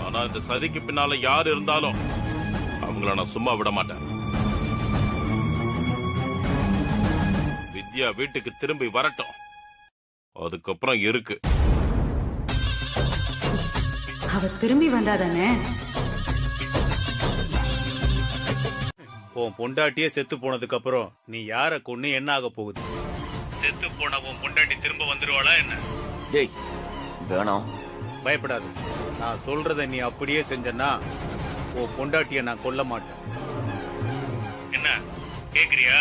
ஆனா இந்த சதிக்கு பின்னால யாரு இருந்தாலும் அவங்கள நான் சும்மா விட மாட்டேன். வித்யா வீட்டுக்கு திரும்பி வரட்டும், அதுக்கப்புறம் இருக்கு. அவ திரும்பி வந்தாதானே? உன் பொண்டாட்டியே செத்து போனதுக்கு அப்புறம் நீ யார கொன்னு என்ன ஆக போகுது? செத்து போன உன் பொண்டாட்டி திரும்ப வந்துருவாளா என்ன? டேய் வேணாம். பயப்படாது, நான் சொல்றத நீ அப்படியே செஞ்சனா உன் பொண்டாட்டிய நான் கொல்ல மாட்டேன். என்ன கேக்குறியா?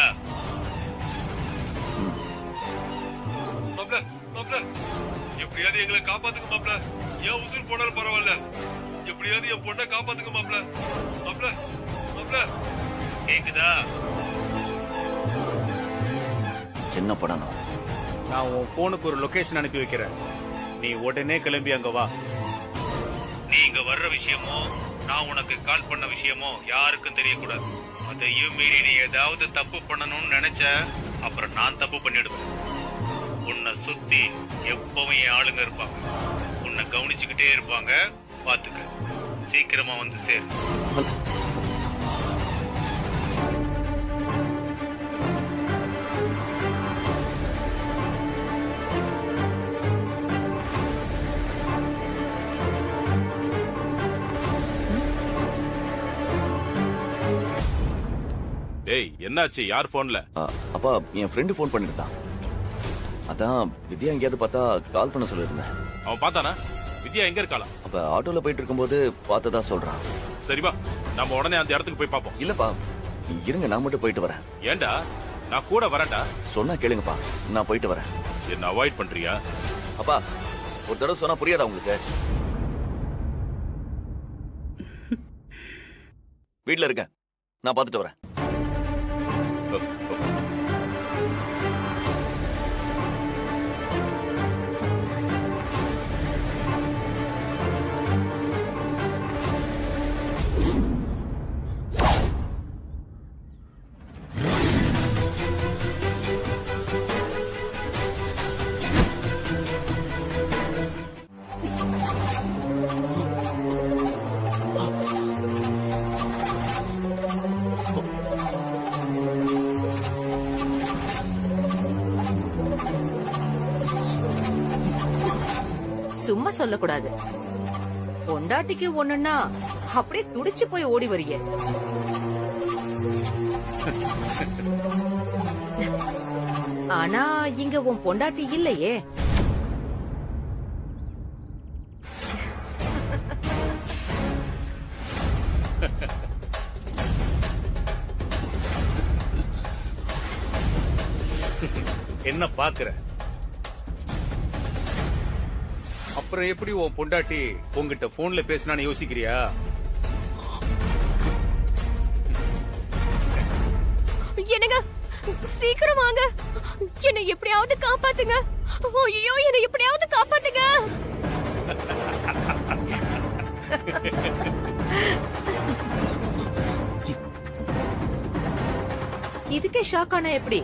எப்படியாவது எங்களை காப்பாத்துங்க மாப்ள. ஏன் உசுர் போனாலும் பரவாயில்ல, எப்படியாவது என் பொண்ணை காப்பாத்துங்க மாப்ள. மாப்ள மாப்ள கேக்குதா? என்ன படம்? நான் உன் போனுக்கு ஒரு லொகேஷன் அனுப்பி வைக்கிறேன், நீ உடனே கிளம்பி அங்க வா. நீ இங்க வர்ற விஷயமோ நான் உனக்கு கால் பண்ண விஷயமோ யாருக்கும் தெரியக்கூடாது. அதையும் மீறி நீ ஏதாவது தப்பு பண்ணணும்னு நினைச்ச அப்புறம் நான் தப்பு பண்ணிடுவேன். உன்னை சுத்தி எப்பவும் என் ஆளுங்க இருப்பாங்க, உன்னை கவனிச்சுக்கிட்டே இருப்பாங்க. பாத்துக்க, சீக்கிரமா வந்து சேரு. டேய் என்னாச்சு? யார் போன்ல? அப்பா என் ஃப்ரெண்டு போன் பண்ணிருந்தான். அதான் வித்யா எங்கேயாவது பார்த்தா கால் பண்ண சொல்லிருந்தேன். அவன் பார்த்தானா? வித்யா எங்க இருக்காளா? அப்ப ஆட்டோல போயிட்டு இருக்கும்போது பார்த்ததா சொல்றான். சரிப்பா, நம்ம உடனே அந்த இடத்துக்கு போய் பாப்போம். இல்லப்பா இருங்க, நான் மட்டும் போயிட்டு வரேன். ஏண்டா? நான் கூட வரேன்டா. சொன்னா கேளுங்கப்பா, நான் போயிட்டு வரேன். என்ன அவாய்ட் பண்றியா? அப்பா ஒரு தடவை சொன்னா புரியாதா உங்களுக்கு? வீட்டுல இருக்கேன், நான் பார்த்துட்டு வரேன். சும்மா சொல்லக்கூடாது. பொண்டாட்டிக்கு ஒண்ணுன்னா அப்படியே துடிச்சு போய் ஓடி வரிய. ஆனா இங்க உன் பொண்டாட்டி இல்லையே. என்ன பாக்குற? அப்புறம் எப்படி உன் பொண்டாட்டி உங்ககிட்ட போன்ல பேசினான்னு யோசிக்கிறியா? என்னங்க சீக்கிரம் வாங்க, என்னை எப்படியாவது காப்பாத்துங்க. ஐயோ, என்னை எப்படியாவது காப்பாத்துங்க. இதுக்கே ஷாக் ஆனா எப்படி?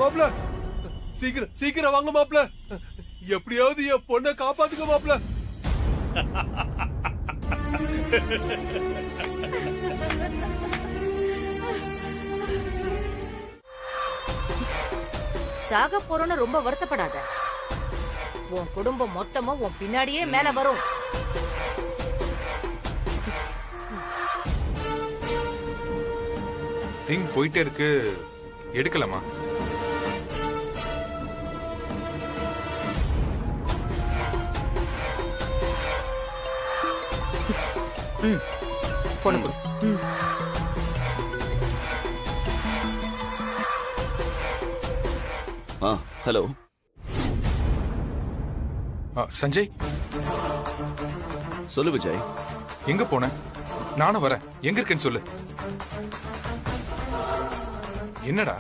மாப்ள சீக்கிரம் சீக்கிரம் வாங்க மாப்ள, எப்படியாவது என் பொண்ணை காப்பாத்துங்க மாப்ள. சாக போறோன்னு ரொம்ப வருத்தப்படாத. உன் குடும்பம் மொத்தமும் உன் பின்னாடியே மேல வரும். ரிங் போயிட்டே இருக்கு, எடுக்கலாமா? போன கொடு. ஹலோ சஞ்சய், சொல்லு விஜய். எங்க போன? நானும் வரேன். எங்க இருக்கேன்னு சொல்லு. என்னடா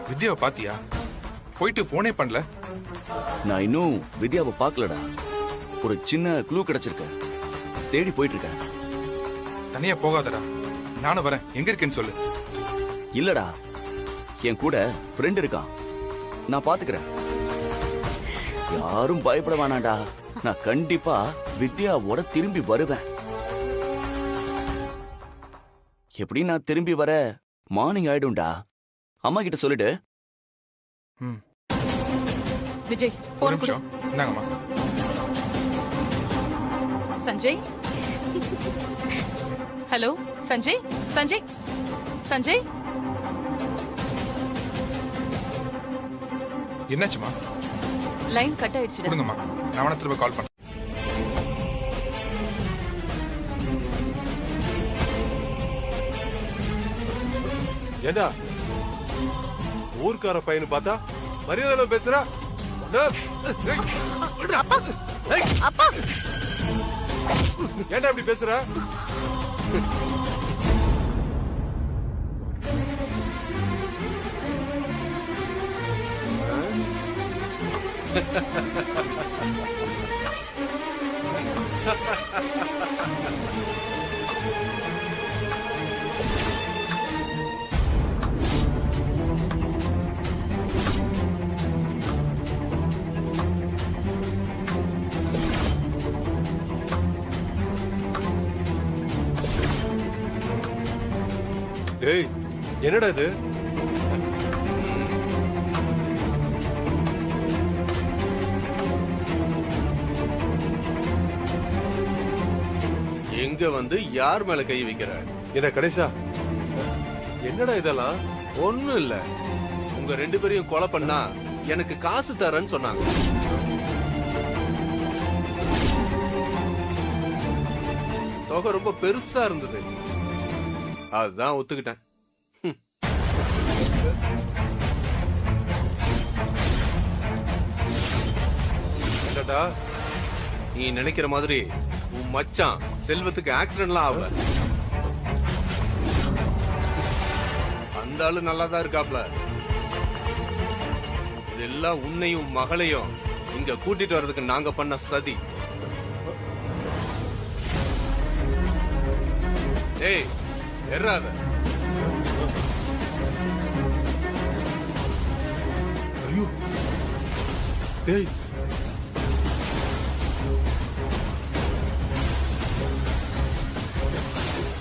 வித்யாவை பாத்தியா? போயிட்டு போனே பண்ணல. நான் இன்னும் வித்யாவை பார்க்கலடா. ஒரு சின்ன க்ளூ கிடைச்சிருக்க, தேடி போயிட்டு இருக்கேன். தனியா போகாதடா, நானும் வரேன். எங்க இருக்கேன்னு சொல்லு. இல்லடா, என் கூட ஃப்ரெண்ட் இருக்கான், நான் பாத்துக்கிறேன். யாரும் பயப்பட வேணாண்டா, நான் கண்டிப்பா வித்யாவோட திரும்பி வருவேன். எப்படி நான் திரும்பி வர மார்னிங் ஆயிடும்டா. அம்மா கிட்ட சொல்லிடு. விஜய் ஒரு நிமிஷம். என்னங்கம்மா? சஞ்சய். ஹலோ சஞ்சய். சஞ்சய் சஞ்சய் என்னாச்சுமா? லைன் கட் ஆயிடுச்சு. கொடுங்கம்மா, நான் வேணா திரும்ப கால் பண்ணேன். ஏண்டா ஊர்க்கார பையனு பார்த்தா மரியாதை பேசுறா? ஏண்டா இப்படி பேசுற? டேய், என்னடா இது? எங்க வந்து யார் மேல கை வைக்கிற? என்ன கணேசா, என்னடா இதெல்லாம்? ஒண்ணும் இல்ல, உங்க 2 பேரையும் கொலை பண்ணா எனக்கு காசு தரேன்னு சொன்னாங்க. தொகை ரொம்ப பெருசா இருந்தது, அதுதான் ஒத்துக்கிட்டேன். என்னடா நீ நினைக்கிற மாதிரி உன் மச்சான் செல்வத்துக்கு ஆக்சிடென்ட்லாம் ஆகல. அந்த ஆளு நல்லாதான் இருக்காப்ல. இதெல்லாம் உன்னையும் மகளையும் இங்க கூட்டிட்டு வர்றதுக்கு நாங்க பண்ண சதி. ஏய், எறாத. ஐயோ, டேய்,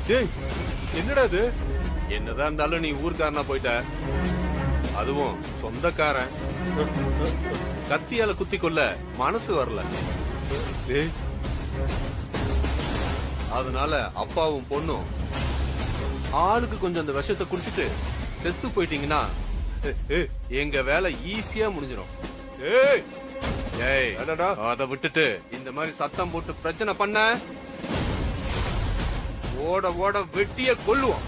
டேய், என்னடா இது? என்னதான் இருந்தாலும் நீ ஊர்க்காரனா போயிட்ட, அதுவும் சொந்தக்காரன். கத்தியால குத்தி கொள்ள மனசு வரல. அதனால அப்பாவும் பொண்ணும் ஆளுக்கு கொஞ்சம் அந்த விஷத்தை குடிச்சிட்டு செத்து போயிட்டீங்கன்னா எங்க வேலை ஈஸியா முடிஞ்சிடும். அத விட்டுட்டு இந்த மாதிரி சத்தம் போட்டு பிரச்சனை பண்ண ஓட ஓட வெட்டிய கொல்லுவோம்.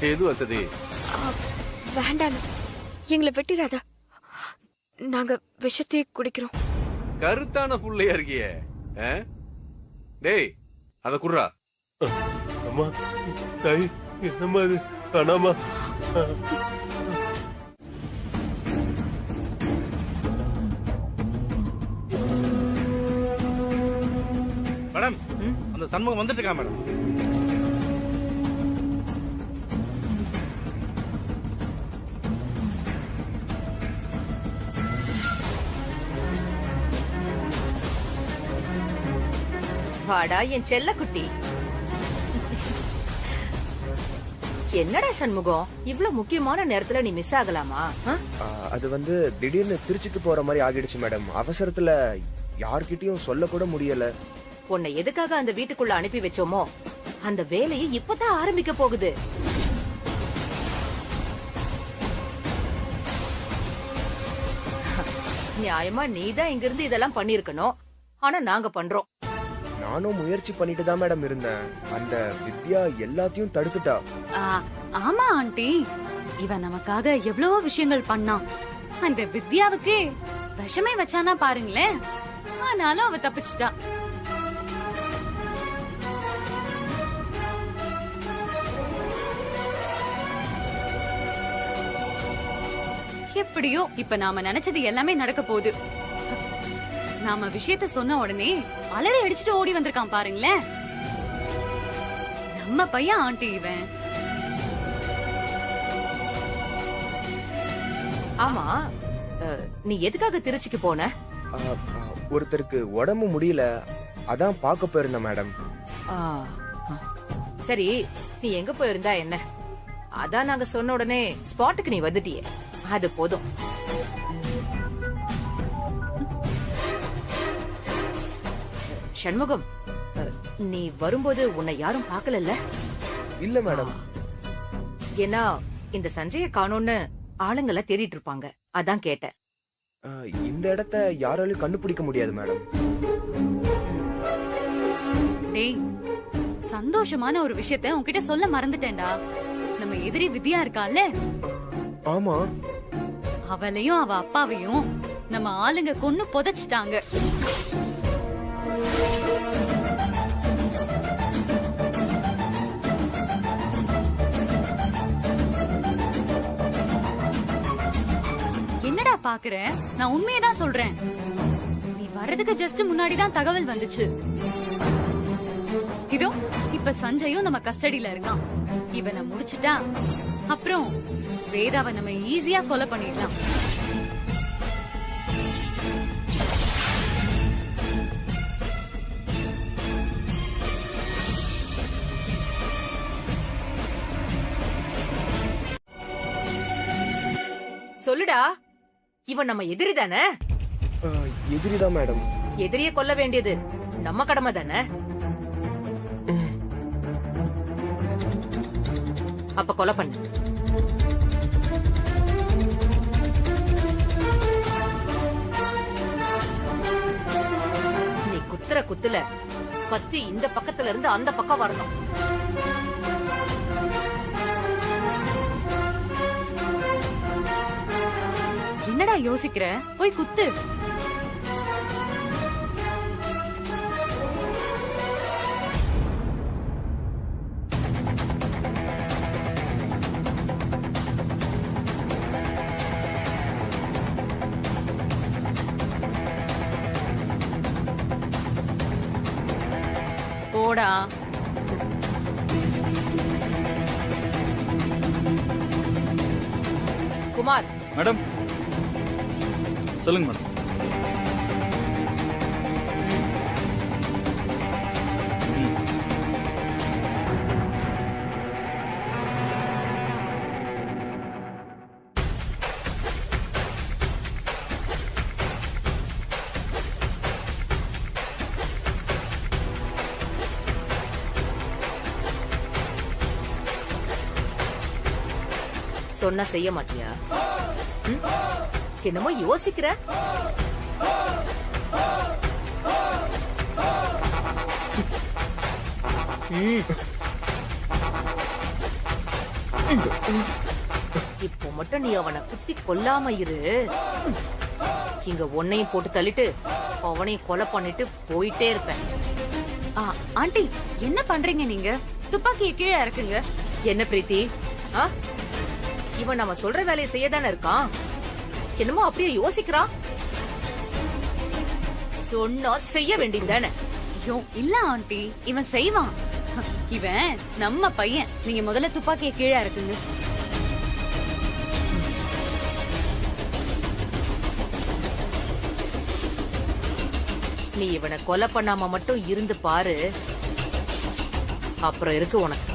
எது வசதி? வேண்டாம், எங்களை வெட்டிடாத. நாங்க விஷத்தையே குடிக்கிறோம். கருத்தான புள்ளையா இருக்கியே. டேய் அத குர்ரா. அம்மா தாய் என்னம்மா இது? அண்ணாமா மேடம், அந்த சண்முகம் வந்துட்டு இருக்கா மேடம். வாடா என் செல்ல குட்டி. என்னடா சண்முகம், இவ்வளவு முக்கியமான நேரத்துல நீ மிஸ் ஆகலாமா? அது வந்து திடீர்னு திருச்சிக்கு போற மாதிரி ஆகிடுச்சு மேடம். அவசரத்துல யார்கிட்டயும் சொல்ல கூட முடியல. உன்னை எதுக்காக அந்த வீட்டுக்குள்ள அனுப்பி வச்சோமோ அந்த வேலையை இப்பதான் ஆரம்பிக்க போகுது. நியாயமா நீதான் இங்க இருந்து இதெல்லாம் பண்ணிருக்கணும். ஆனா நாங்க பண்றோம். நானும் முயற்சி பண்ணிட்டு தான் மேடம் இருந்தேன். அந்த வித்யா எல்லாத்தையும் தடுத்துட்டா. ஆமா ஆண்டி, இவன் நமக்காக எவ்வளவோ விஷயங்கள் பண்ணான். அந்த வித்யாவுக்கு விஷமே வச்சானா பாருங்களேன். ஆனாலும் அவ தப்பிச்சிட்டா. எப்படியோ இப்ப நாம நினைச்சது எல்லாமே நடக்க போகுது. நாம விஷயத்த சொன்ன உடனே அலறி அடிச்சுட்டு ஓடி வந்திருக்கான் பாருங்களேன். நம்ம பையன் ஆண்டி இவன். ஆமா, நீ எதுக்காக திருச்சிக்கு போன? ஒருத்தருக்கு உடம்பு முடியல, அதான் பார்க்க போயிருந்த மேடம். சரி, நீ எங்க போயிருந்தா என்ன? அதான் நாங்க சொன்ன உடனே ஸ்பாட்டுக்கு நீ வந்துட்டியே, அது போதும். சண்முகம், நீ வரும்போது உன்னை யாரும் பார்க்கல? இல்ல மேடம். ஏன்னா இந்த சஞ்சய காணோன்னு ஆளுங்களை தேடிட்டு இருப்பாங்க, அதான் கேட்டேன். இந்த இடத்த யாராலையும் கண்டுபிடிக்க முடியாது மேடம். டேய், சந்தோஷமான ஒரு விஷயத்த உன்கிட்ட சொல்ல மறந்துட்டேன்டா. நம்ம எதிரி வித்யா இருக்கால, ஆமா, அவளையும் அவ அப்பாவையும் நம்ம ஆளுங்க கொன்னு புதைச்சிட்டாங்க. என்னடா பாக்குற? நான் உண்மையதான் சொல்றேன். நீ வர்றதுக்கு ஜஸ்ட் முன்னாடிதான் தகவல் வந்துச்சு. இதோ இப்ப சஞ்சயும் நம்ம கஸ்டடியில இருக்கான். இவனை முடிச்சுட்டா அப்புறம் வேதாவை நம்ம ஈஸியா கொலை பண்ணிடலாம். சொல்லுடா, இவன் நம்ம எதிரி தானே? எதிரிதான் மேடம். எதிரிய கொல்ல வேண்டியது நம்ம கடமை தானே? அப்ப கொலை பண்ணு. நீ குத்துற குத்துல கத்தி இந்த பக்கத்துல இருந்து அந்த பக்கம் வரணும். என்னடா யோசிக்கிற? போய் குத்து. போடா. குமார். மேடம், சொல்லுங்க மேடம். சொன்னா செய்ய மாட்டியா? என்னமோ யோசிக்கிற. இப்போ மட்டும் நீ அவனை குத்தி கொல்லாம இரு. இங்க உன்னையும் போட்டு தள்ளிட்டு அவனையும் கொலை பண்ணிட்டு போயிட்டே இருப்பேன். ஆண்டி என்ன பண்றீங்க நீங்க? துப்பாக்கியை கீழே இறக்குங்க. என்ன பிரீத்தி, இவன் நம்ம சொல்ற வேலையை செய்யதானே இருக்கான். என்னமோ அப்படியே யோசிக்கிறான். சொன்னா செய்ய வேண்டியதானே. ஐயோ இல்ல ஆண்டி, இவன் செய்வான். இவன் நம்ம பையன். நீங்க முதல்ல துப்பாக்கியை கீழே இறக்குங்க. நீ இவனை கொலை பண்ணாம மட்டும் இருந்து பாரு, அப்புறம் இருக்கு உனக்கு.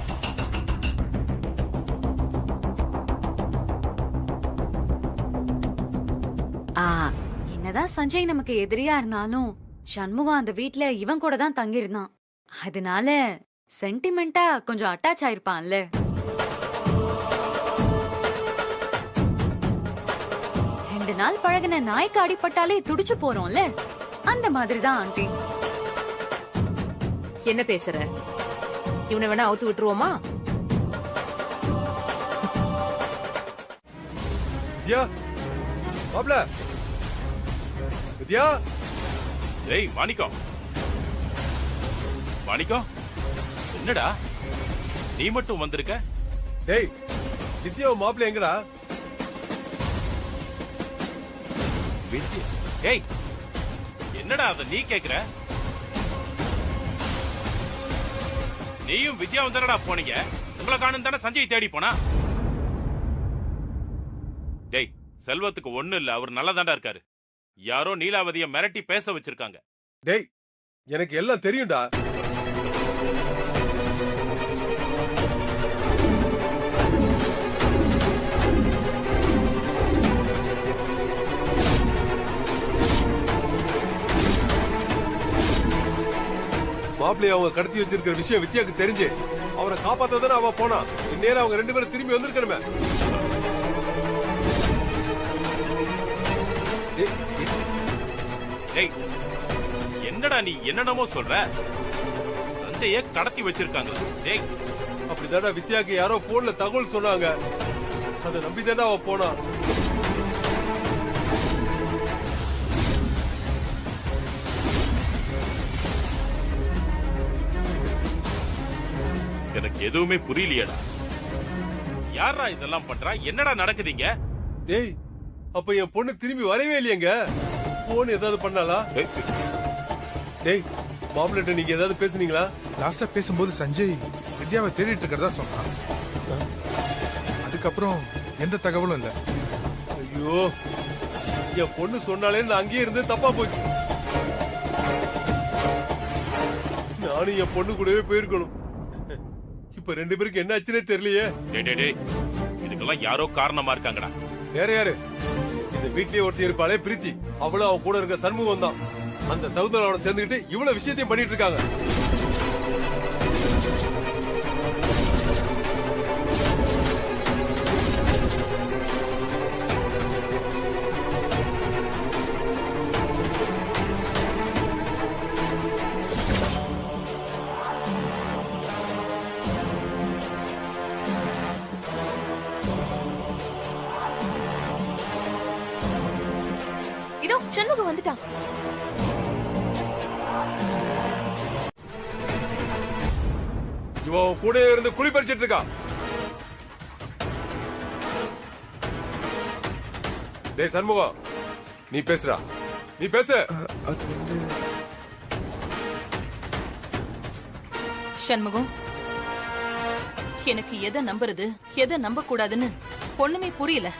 என்னதான் சஞ்சய் நமக்கு எதிரியா இருந்தாலும் சண்முகம் அந்த வீட்ல இவன் கூட தான் தங்கியிருந்தான். அதனால சென்டிமெண்டா கொஞ்சம் அட்டாச் ஆயிருப்பான்ல. ரெண்டு நாள் பழகின நாய்க்கு அடிபட்டாலே துடிச்சு போறோம்ல, அந்த மாதிரிதான் ஆண்டி. என்ன பேசுற? இவனை வேணா அவுத்து விட்டுருவோமா? ஏய் மாணிக்கம், மாணிக்கம் என்னடா நீ மட்டும் வந்திருக்க? டேய் வித்யா மாப்பிள்ள எங்கடா? வித்யா? ஏய் என்னடா அத நீ கேக்குற? நீயும் வித்யாவும் தானடா போனீங்க. உங்களை காணும் தானே சஞ்சய் தேடி போனா? டேய் செல்வத்துக்கு ஒண்ணு இல்ல, அவர் நல்லா தாண்டா இருக்காரு. யாரோ நீலாவதிய மிரட்டி பேச வச்சிருக்காங்க. டேய் எனக்கு எல்லாம் தெரியும்டா. மாப்பிள்ளைய அவங்க கடத்தி வச்சிருக்கிற விஷயம் வித்யாக்கு தெரிஞ்சு அவரை காப்பாத்தானே அவ போனா. இந்நேரம் அவங்க ரெண்டு பேரும் திரும்பி வந்திருக்கணுமே. என்னடா நீ என்னென்னமோ சொல்ற? சஞ்சய கடத்தி வச்சிருக்காங்க. டேய் அப்படிதாடா வித்யாக்கு யாரோ போன்ல தகவல் சொன்னாங்க. அதை நம்பிதானே அவ போனா. எனக்கு எதுவுமே புரியலையடா. யாரா இதெல்லாம் பண்றா? என்னடா நடக்குதுங்க? டேய் அப்ப என் பொண்ணு திரும்பி வரவே இல்லையங்க. போன் ஏதாவது பண்ணாலா? டேய் மாப்பிள்ளை நீங்க ஏதாவது பேசுனீங்களா? லாஸ்டா பேசும்போது சஞ்சய் வித்யாவை தேடிட்டு இருக்கிறதா சொன்னான். அதுக்கப்புறம் எந்த தகவலும் இல்ல. ஐயோ என் பொண்ணு சொன்னாலே நான் அங்கேயே இருந்து தப்பா போச்சு. நானும் என் பொண்ணு கூடவே போயிருக்கணும். இப்ப ரெண்டு பேருக்கு என்ன ஆச்சுன்னே தெரியலையே. இதுக்கெல்லாம் யாரோ காரணமா இருக்காங்கடா. வேற யாரு? இந்த வீட்லயே ஒருத்தி இருப்பாளே பிரீத்தி, அவளும் அவன் கூட இருக்க சண்முகம் தான். அந்த சகோதரோட சேர்ந்துகிட்டு இவ்வளவு விஷயத்தையும் பண்ணிட்டு இருக்காங்க. இதோ சண்முகம் வந்துட்டான். இவன் கூட இருந்து குழி பறிச்சிட்டு இருக்கா. டேய் சண்முகம் நீ பேசுறா, நீ பேசு. சண்முகம், எனக்கு எதை நம்புறது எதை நம்ப கூடாதுன்னு ஒண்ணுமே புரியல.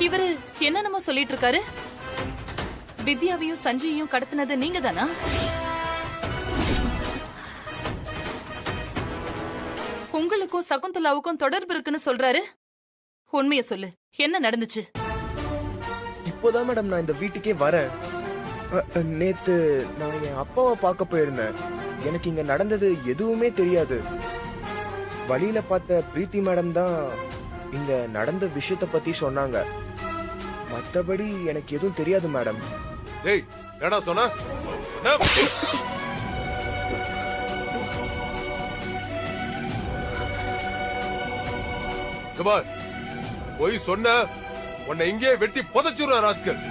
இவரு என்னென்னமோ சொல்லிட்டு இருக்காரு. வித்யாவையும் சஞ்சயையும் கடத்தினது நீங்க தானா? உங்களுக்கும் சகுந்தலாவுக்கும் தொடர்பு இருக்குன்னு சொல்றாரு. உண்மைய சொல்லு, என்ன நடந்துச்சு? இப்போதான் மேடம் நான் இந்த வீட்டுக்கே வரேன். நேத்து நான் என் அப்பாவை பார்க்க போயிருந்தேன். எனக்கு இங்க நடந்தது எதுவுமே தெரியாது. வழியில பார்த்த பிரீத்தி மேடம் தான் இங்க நடந்த விஷயத்த பத்தி சொன்னாங்க. மத்தபடி எனக்கு எதுவும் தெரியாது மேடம். டேய் என்னடா சொன்ன? போய் சொன்ன உன்னை இங்கே வெட்டி புதைச்சுடுற ராஸ்கல்.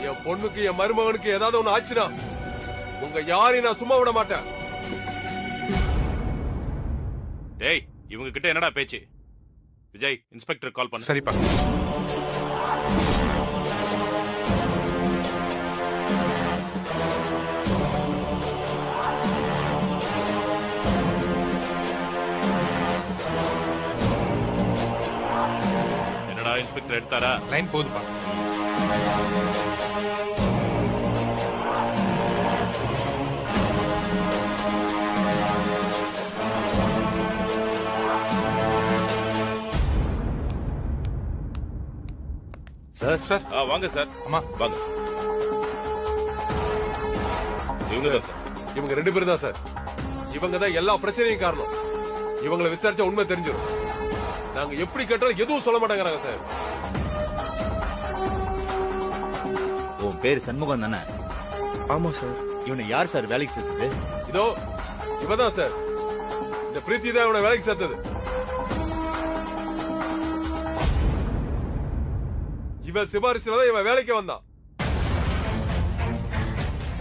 என் பொண்ணுக்கு என் மருமகனுக்கு ஏதாவது ஒண்ணு ஆச்சுன்னா உங்க யாரையும் நான் சும்மா விட மாட்டேன். டேய் இவங்க கிட்ட என்னடா பேச்சு? விஜய் இன்ஸ்பெக்டர் கால் பண்ணு. சரிப்பா. என்னடா இன்ஸ்பெக்டர் எடுத்தாரா? லைன் போதுப்பா. சார் சார் வாங்க சார். அம்மா வாங்க. இவங்க தான் சார். இவங்க 2 பேரும் தான் சார். இவங்க தான் எல்லா பிரச்சனையும் காரணம். இவங்களை விசாரிச்சா உண்மை தெரிஞ்சிடும். நாங்க எப்படி கேட்டாலும் எதுவும் சொல்ல மாட்டேங்கிறாங்க சார். உன் பேரு சண்முகம் தானே? ஆமா சார். இவனை யார் சார் வேலைக்கு சேர்த்தது? இதோ இவதான் சார். இந்த பிரீத்தி தான் இவனை வேலைக்கு சேர்த்தது. இவன் சிபாரிசுல தான் இவன் வேலைக்கு வந்தான்.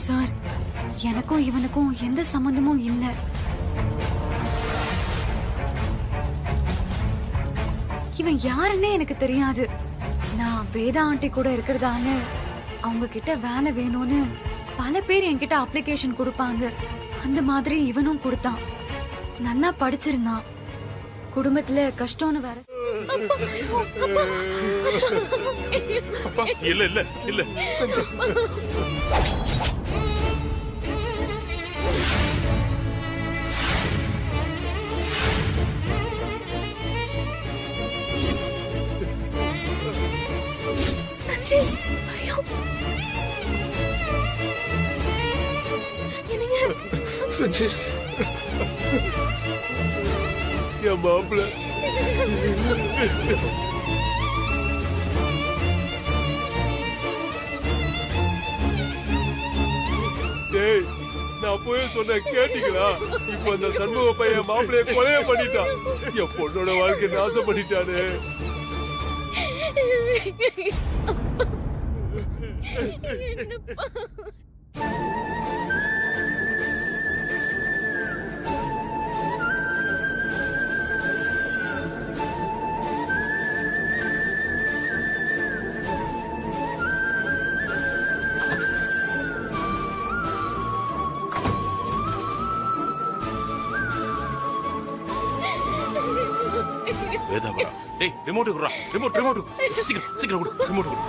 சார், எனக்கும் இவனுக்கும் எந்த சம்பந்தமும் இல்ல. இவன் யாருன்னே எனக்கு தெரியாது. நான் வேதா ஆண்டி கூட இருக்கிறதால அவங்க கிட்ட வேலை வேணும்னு பல பேர் என்கிட்ட அப்ளிகேஷன் கொடுப்பாங்க. அந்த மாதிரி இவனும் கொடுத்தான். நல்லா படிச்சிருந்தான். குடும்பத்துல கஷ்டம்னு வேற. இல்ல இல்ல இல்ல சஞ்சய் என் மாப்பிள்ள டேய், நான் போய் சொன்ன கேட்டீங்களா? இப்ப அந்த சண்முக பையன் மாப்பிள்ளைய கொலைய பண்ணிட்டான். என் பொண்ணோட வாழ்க்கை நாசம் பண்ணிட்டானே. வேதா வரா. டேய் ரிமோட் குடுறா. ரிமோட் சீக்கிரம் சீக்கிரம் குடு. ரிமோட் குடு.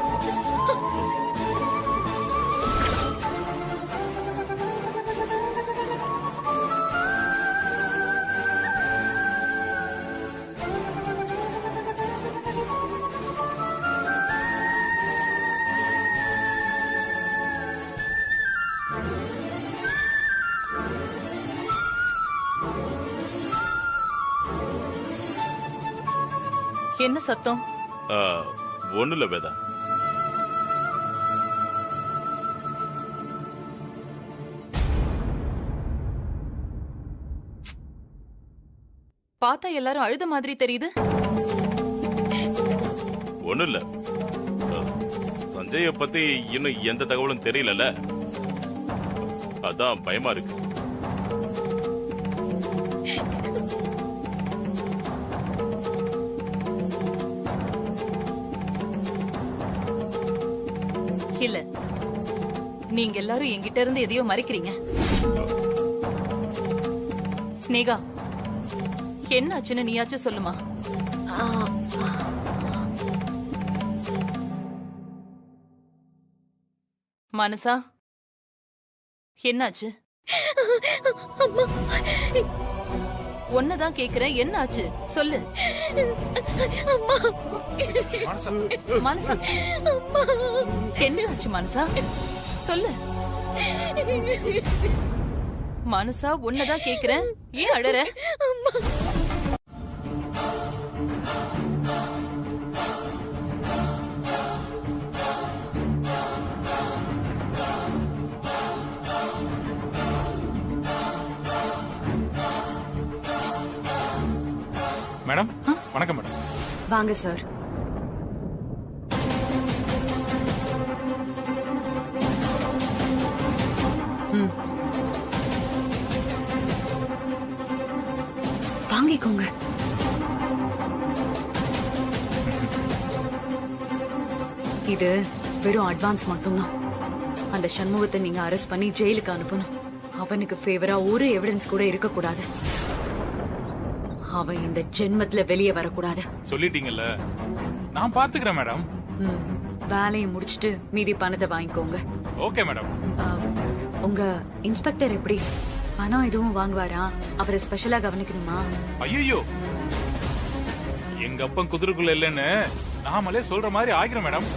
என்ன சத்தம்? ஒண்ணு இல்ல வேதா. பார்த்தா எல்லாரும் அழுத மாதிரி தெரியுது. ஒண்ணு இல்ல. சஞ்சய பத்தி இன்னும் எந்த தகவலும் தெரியல. அதான் பயமா இருக்கு. இல்ல, நீங்க எல்லாரும் என்கிட்ட இருந்து எதையோ மறைக்கிறீங்க. ஸ்னேகா, என்னாச்சுன்னு நீயாச்சும் சொல்லுமா? மனசா, என்னாச்சு? ஒன்னதான் கேக்குறேன், என்னாச்சு சொல்லு. மனசா, என்னாச்சு மனசா சொல்லு. மனசா, ஒன்னதான் கேக்குறேன், ஏன் அழற? வாங்க சார். வாங்கிக்கோங்க. இது வெறும் அட்வான்ஸ் மட்டும்தான். அந்த சண்முகத்தை நீங்க அரெஸ்ட் பண்ணி ஜெயிலுக்கு அனுப்பணும். அவனுக்கு ஃபேவரா ஒரு எவிடன்ஸ் கூட இருக்க கூடாது. அவன் இந்த ஜென்மத்துல வெளியே வரக்கூடாது. சொல்லிட்டீங்கல்ல, நான் பாத்துக்கிறேன் மேடம். வேலையை முடிச்சிட்டு மீதி பணத்தை வாங்கிக்கோங்க. Okay madam. உங்க இன்ஸ்பெக்டர் எப்படி? பணம் எதுவும் வாங்குவாரா? அவரை ஸ்பெஷலா கவனிக்கணுமா? ஐயோ, எங்க அப்பன் குதிரைக்குள்ள இல்லைன்னு நாமளே சொல்ற மாதிரி ஆகிறோம் மேடம்.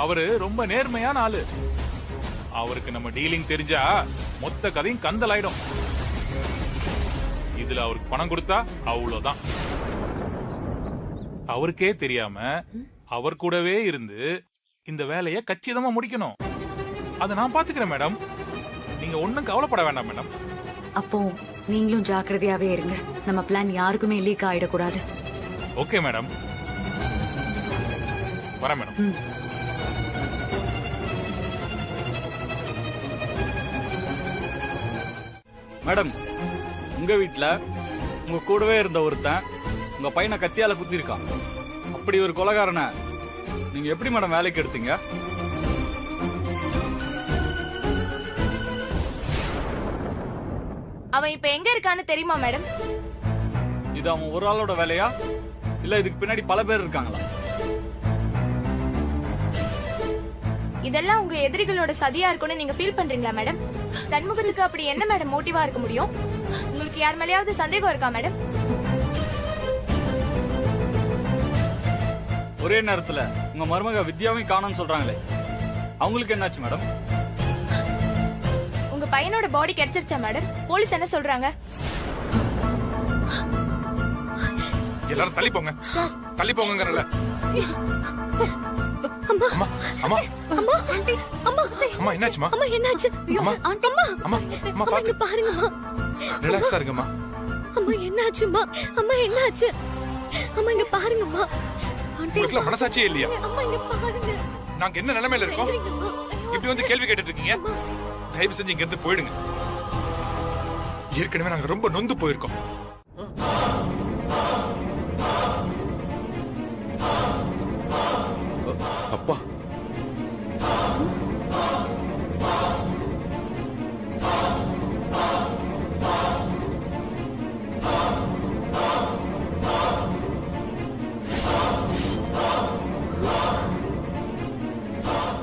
அவரு ரொம்ப நேர்மையான ஆளு. அவருக்கு நம்ம டீலிங் தெரிஞ்சா மொத்த கதையும் கந்தலாயிடும். இதுல அவருக்கு பணம் கொடுத்தா அவ்வளவுதான். அவருக்கே தெரியாம அவர் கூடவே இருந்து இந்த வேலையை கச்சிதமா முடிக்கணும். அதை நான் பாத்துக்கிறேன் மேடம். நீங்க ஒண்ணும் கவலைப்பட வேண்டாம் மேடம். அப்போ நீங்களும் ஜாக்கிரதையாவே இருங்க. நம்ம பிளான் யாருக்குமே லீக் ஆயிடக்கூடாது. Okay madam. வரேன் மேடம். மேடம், உங்க வீட்டுல உங்க கூடவே இருந்த ஒருத்தன் உங்க பையனை கத்தியால குத்திருக்கான். அப்படி ஒரு கொலைகாரனை நீங்க எப்படி மேடம் வேலைக்கு எடுத்தீங்க? அவன் இப்ப எங்க இருக்கான்னு தெரியுமா மேடம்? இது அவன் ஒரு ஆளோட வேலையா இல்ல இதுக்கு பின்னாடி பல பேர் இருக்காங்களா? இதெல்லாம் உங்க எதிரிகளோட சதியா இருக்கும்னு நீங்க ஃபீல் பண்றீங்களா மேடம்? சண்முகத்துக்கு அப்படி என்ன மேடம் மோட்டிவா இருக்க முடியும்? உங்களுக்கு யார் மேலயாவது சந்தேகம் இருக்கா மேடம்? ஒரே நேரத்துல உங்க மருமக வித்யாவையும் காணோம்னு சொல்றாங்களே, அவங்களுக்கு என்னாச்சு மேடம்? உங்க பையனோட பாடி கிடைச்சிருச்சா மேடம்? போலீஸ் என்ன சொல்றாங்க? எல்லாரும் தள்ளி போங்க, தள்ளி போங்கங்கறல. அம்மா அம்மா அம்மா அம்மா அம்மா என்னாச்சுமா? அம்மா என்னாச்சு? அம்மா அம்மா அம்மா அம்மா பாத்து பாருங்கம்மா. ரிலாக்ஸா இருங்கம்மா. அம்மா என்னாச்சுமா? அம்மா என்னாச்சு? அம்மா இங்க பாருங்கம்மா. உங்களுக்கு மனசாட்சியே இல்லையா? அம்மா இங்க பாருங்க. நாங்க என்ன நிலைமையில இருக்கோம்? இப்படி வந்து கேள்வி கேட்டுட்டு இருக்கீங்க. தயவு செஞ்சு இங்க இருந்து போயிடுங்க. ஏற்கனவே நாங்க ரொம்ப நொந்து போயிருக்கோம். அப்பா,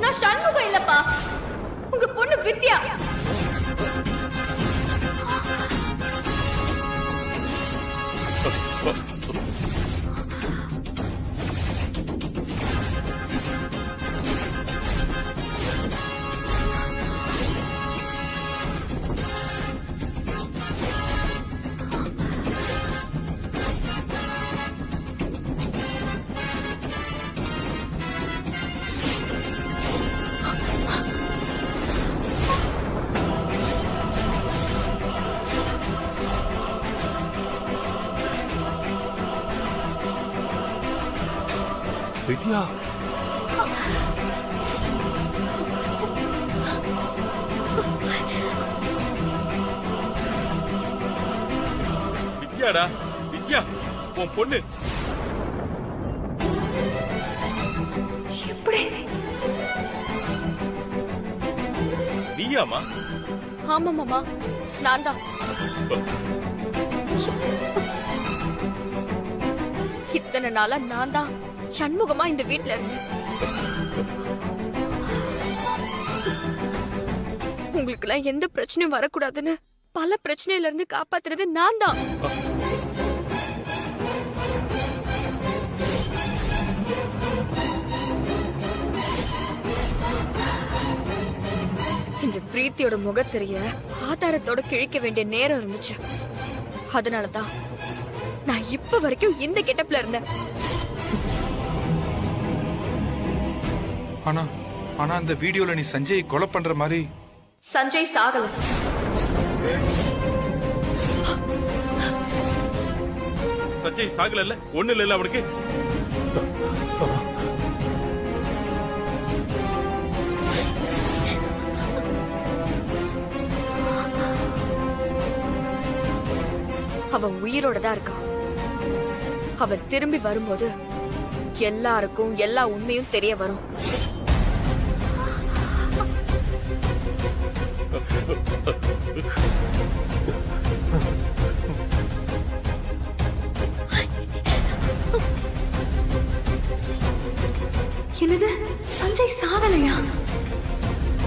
நான் சண்முகம் இல்லப்பா, உங்க பொண்ணு வித்யா. வித்யா, வித்யாடா, வித்யா உன் பொண்ணு. எப்படி? நீயாமா? ஆமா மாமா, நான் தான். இத்தனை நாளா நான் தான் சண்முகமா இந்த வீட்ல இருந்தேன். உங்களுக்கு எல்லாம் எந்த பிரச்சனையும் வரக்கூடாதுன்னு பல பிரச்சனையில இருந்து காப்பாத்துறது நான் தான். இந்த பிரீத்தியோட முகத்தெரிய ஆதாரத்தோட கிழிக்க வேண்டிய நேரம் இருந்துச்சு. அதனாலதான் நான் இப்ப வரைக்கும் இந்த கெட்டப்ல இருந்தேன். ஆனா ஆனா அந்த வீடியோல நீ சஞ்சய் கொலை பண்ற மாதிரி. சஞ்சய் சாகல. சஞ்சய் சாகல ஒண்ணு இல்ல அவனுக்கு. அவன் உயிரோட தான் இருக்கான். அவன் திரும்பி வரும்போது எல்லாருக்கும் எல்லா உண்மையும் தெரிய வரும். என்னது சஞ்சய் சாகலையா?